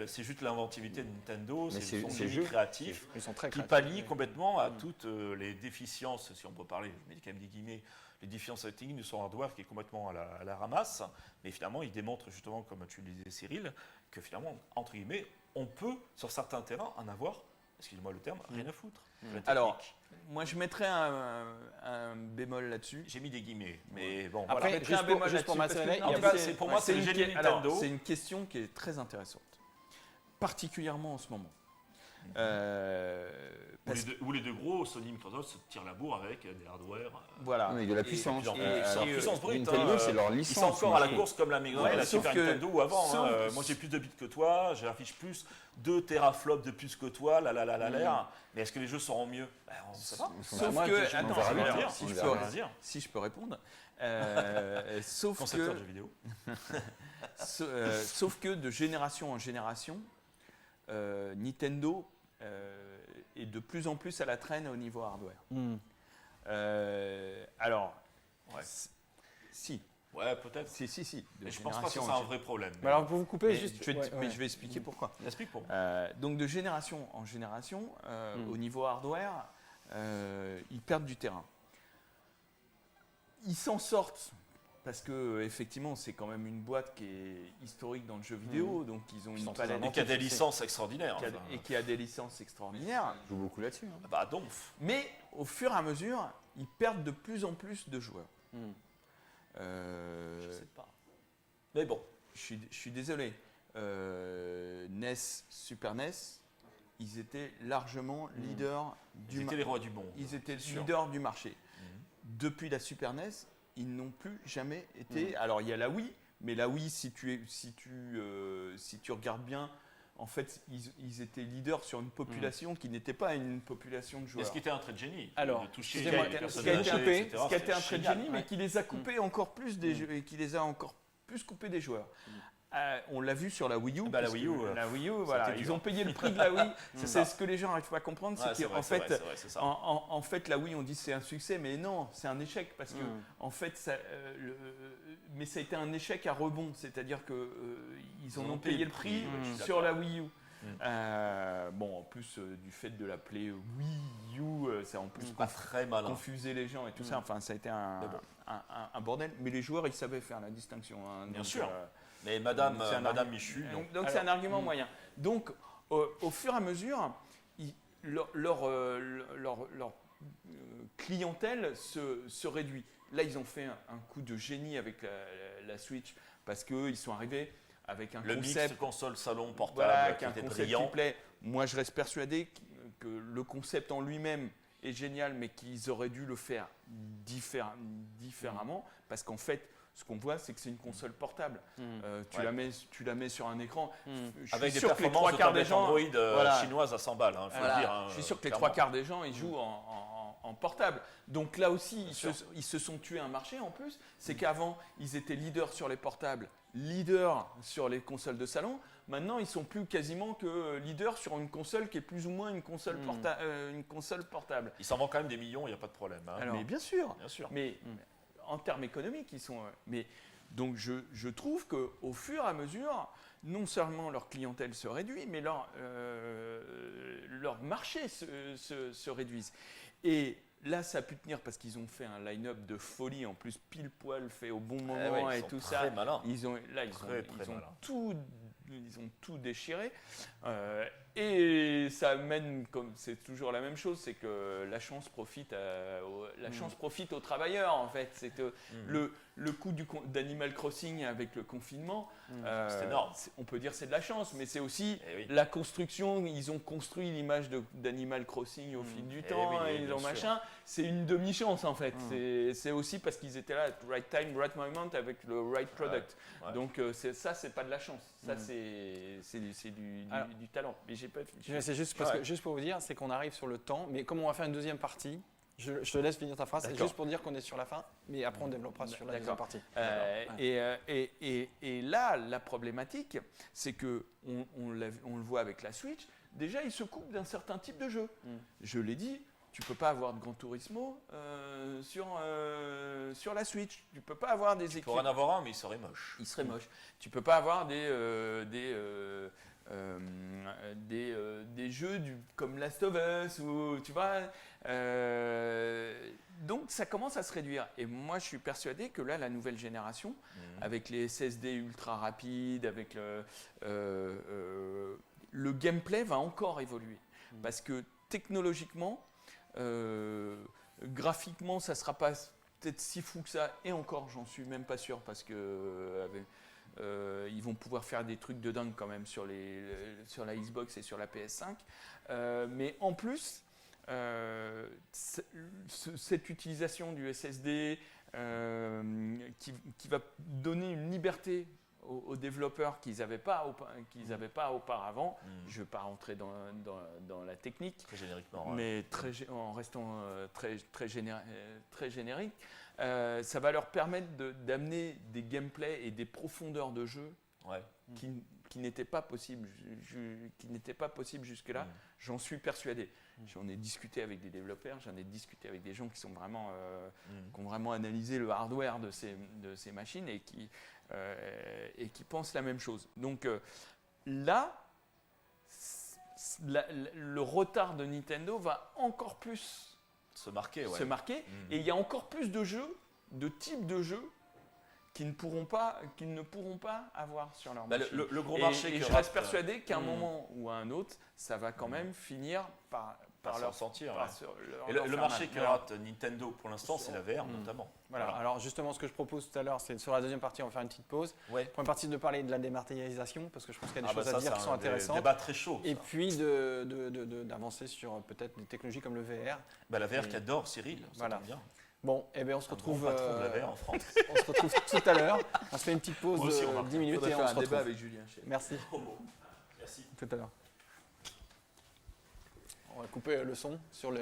C'est juste l'inventivité de Nintendo, c'est son génie créatif qui pallie complètement à toutes les déficiences, si on peut parler, je mets quand même des guillemets, les déficiences techniques de son hardware qui est complètement à la ramasse, mais finalement il démontre justement, comme tu le disais Cyril, que finalement, entre guillemets, on peut sur certains terrains en avoir, excusez-moi le terme, rien à foutre. Alors, moi je mettrais un bémol là-dessus. J'ai mis des guillemets, mais bon. Après, voilà. juste pour m'assurer, pour moi c'est le génie Nintendo. C'est une question qui est très intéressante, particulièrement en ce moment. Où les deux gros, Sony et Microsoft, se tirent la bourre avec des hardware. Voilà. Avec de la puissance. C'est la puissance brute. Nintendo, c'est leur licence. Ils sont encore à la course comme la Mega Drive et la Super Nintendo ou avant. Moi, j'ai plus de bits que toi, j'affiche plus 2 teraflops de plus que toi, mais est-ce que les jeux seront mieux? On ne sait pas. Sauf que, attends, si je peux répondre. Sauf concepteur de jeux vidéo. Sauf que de génération en génération, Nintendo est de plus en plus à la traîne au niveau hardware. Alors, si. Ouais, peut-être. Si. Mais je pense pas que c'est un vrai problème. Mais alors, pour vous couper, mais je vais expliquer pourquoi. Explique pourquoi. Donc, de génération en génération, au niveau hardware, ils perdent du terrain. Ils s'en sortent. Parce que effectivement, c'est quand même une boîte qui est historique dans le jeu vidéo, donc ils ont une palette et qui a des licences extraordinaires. Et qui a des licences extraordinaires. Ils jouent beaucoup là-dessus. Donc. Mais au fur et à mesure, ils perdent de plus en plus de joueurs. Je sais pas. Mais bon, je suis désolé. NES, Super NES, ils étaient largement leaders du marché. Ils étaient les rois du monde. Ils étaient leaders du marché. Depuis la Super NES, ils n'ont plus jamais été. Alors il y a la Wii, mais la Wii, si tu regardes bien, en fait, ils étaient leaders sur une population qui n'était pas une population de Et joueurs. ce qui était un trait de génie. Alors, de toucher excusez-moi, les ce personnes qui a été âgées, coupé, etc., Ce qui a été un c'était trait de génial. génie, mais qui les a coupés encore plus des jeux, et qui les a encore plus coupés des joueurs. On l'a vu sur la Wii U. Bah, la puisque Wii U, la Wii U, voilà, dur. ils ont payé le prix de la Wii. C'est C'est ça. ce que les gens n'arrivent pas à comprendre, Ouais, c'est qu'en c'est fait, vrai, c'est ça. en fait, la Wii, on dit c'est un succès, mais non, c'est un échec parce que, en fait, mais ça a été un échec à rebond, c'est-à-dire que ils en ont payé le prix sur la Wii U. Bon, en plus du fait de l'appeler Wii U, ça a en plus pas très malin. confusé les gens et tout ça. Enfin, ça a été un bordel. Mais les joueurs, ils savaient faire la distinction. Hein, Bien donc, sûr. Mais Madame Michu, non. donc c'est un argument moyen. Donc, au fur et à mesure, leur clientèle se réduit. Là, ils ont fait un coup de génie avec la Switch parce qu'ils sont arrivés avec un Le concept. mix console salon portable Voilà, qui qu'un était concept brillant. qui plaît. Moi, je reste persuadé que le concept en lui-même est génial, mais qu'ils auraient dû le faire différemment, parce qu'en fait, ce qu'on voit, c'est que c'est une console portable. Tu la mets sur un écran. Je suis Avec des sûr que les performances trois de quarts des tablette gens, Android voilà. chinoises à 100 balles, hein, faut voilà, le dire. Hein, je suis sûr que les clairement. trois quarts des gens, ils jouent en portable. Donc là aussi, sûr. ils se sont tués un marché en plus. C'est qu'avant, ils étaient leaders sur les portables, leaders sur les consoles de salon. Maintenant, ils sont plus quasiment que leaders sur une console qui est plus ou moins une console, une console portable. Ils s'en vendent quand même des millions, il n'y a pas de problème. Hein. Mais bien sûr. Bien sûr. Mais en termes économiques, ils sont. Donc je trouve qu'au fur et à mesure, non seulement leur clientèle se réduit, mais leur marché se réduise. Et là, ça a pu tenir parce qu'ils ont fait un line-up de folie, en plus pile poil fait au bon moment ils et sont tout très ça. malins. Ils ont tout déchiré. Et ça amène, comme c'est toujours la même chose, c'est que la chance profite aux travailleurs en fait. C'est que le coût d'Animal Crossing avec le confinement, c'est énorme. On peut dire c'est de la chance, mais c'est aussi Eh oui. la construction. Ils ont construit l'image d'Animal Crossing au fil du temps, oui, et ils ont bien sûr. machin. C'est une demi-chance en fait. C'est aussi parce qu'ils étaient là, at right time, right moment, avec le right product. Ouais. Donc ça, c'est pas de la chance. Ça, c'est du talent. Mais j'ai pas fini. C'est juste, juste pour vous dire, c'est qu'on arrive sur le temps, mais comme on va faire une deuxième partie, je te laisse finir ta phrase, c'est juste pour dire qu'on est sur la fin, mais après on développera sur la deuxième partie. Et là, la problématique, c'est que on le voit avec la Switch, déjà ils se coupent d'un certain type de jeu. Je l'ai dit, tu peux pas avoir de Gran Turismo sur la Switch. Tu peux pas avoir des équipes. Tu pourrais en avoir un, mais il serait moche. Il serait moche. Tu peux pas avoir des jeux comme Last of Us ou tu vois. Donc ça commence à se réduire. Et moi je suis persuadé que là la nouvelle génération, avec les SSD ultra rapides, avec le gameplay va encore évoluer. Parce que technologiquement, graphiquement ça sera pas peut-être si fou que ça. Et encore j'en suis même pas sûr parce que ils vont pouvoir faire des trucs de dingue quand même sur la Xbox et sur la PS5. Mais en plus, cette utilisation du SSD qui va donner une liberté aux développeurs qu'ils n'avaient pas auparavant. Je ne vais pas rentrer dans la technique, Très génériquement. mais en restant très générique. Ça va leur permettre d'amener des gameplays et des profondeurs de jeu qui n'étaient pas possibles jusque-là. J'en suis persuadé. J'en ai discuté avec des développeurs, j'en ai discuté avec des gens qui sont vraiment, qui ont vraiment analysé le hardware de ces machines et qui pensent la même chose. Donc là, le retard de Nintendo va encore plus Se marquer. et il y a encore plus de jeux, de types de jeux qu'ils ne pourront pas avoir sur leur machine. Le gros marché et que je reste persuadé qu'à un moment ou à un autre, ça va quand même finir par leur sentir. par Et leur le faire marché mal. que rate Nintendo pour l'instant, c'est la VR notamment. Voilà. Alors justement, ce que je propose tout à l'heure, c'est sur la deuxième partie, on va faire une petite pause. Première partie, de parler de la dématérialisation, parce que je pense qu'il y a des choses à dire qui sont intéressantes. Débat très chaud. Et puis d'avancer sur peut-être des technologies comme le VR. La VR qu'adore Cyril, ça Voilà. tombe bien. Bon, eh bien on se retrouve. Grand patron de la VR en France. On se retrouve tout à l'heure. On se fait une petite pause Moi aussi, de remarque. 10 minutes Faudrait et on faire se un débat retrouve. avec Julien. Merci. Merci. Merci. Tout à l'heure. On va couper le son sur le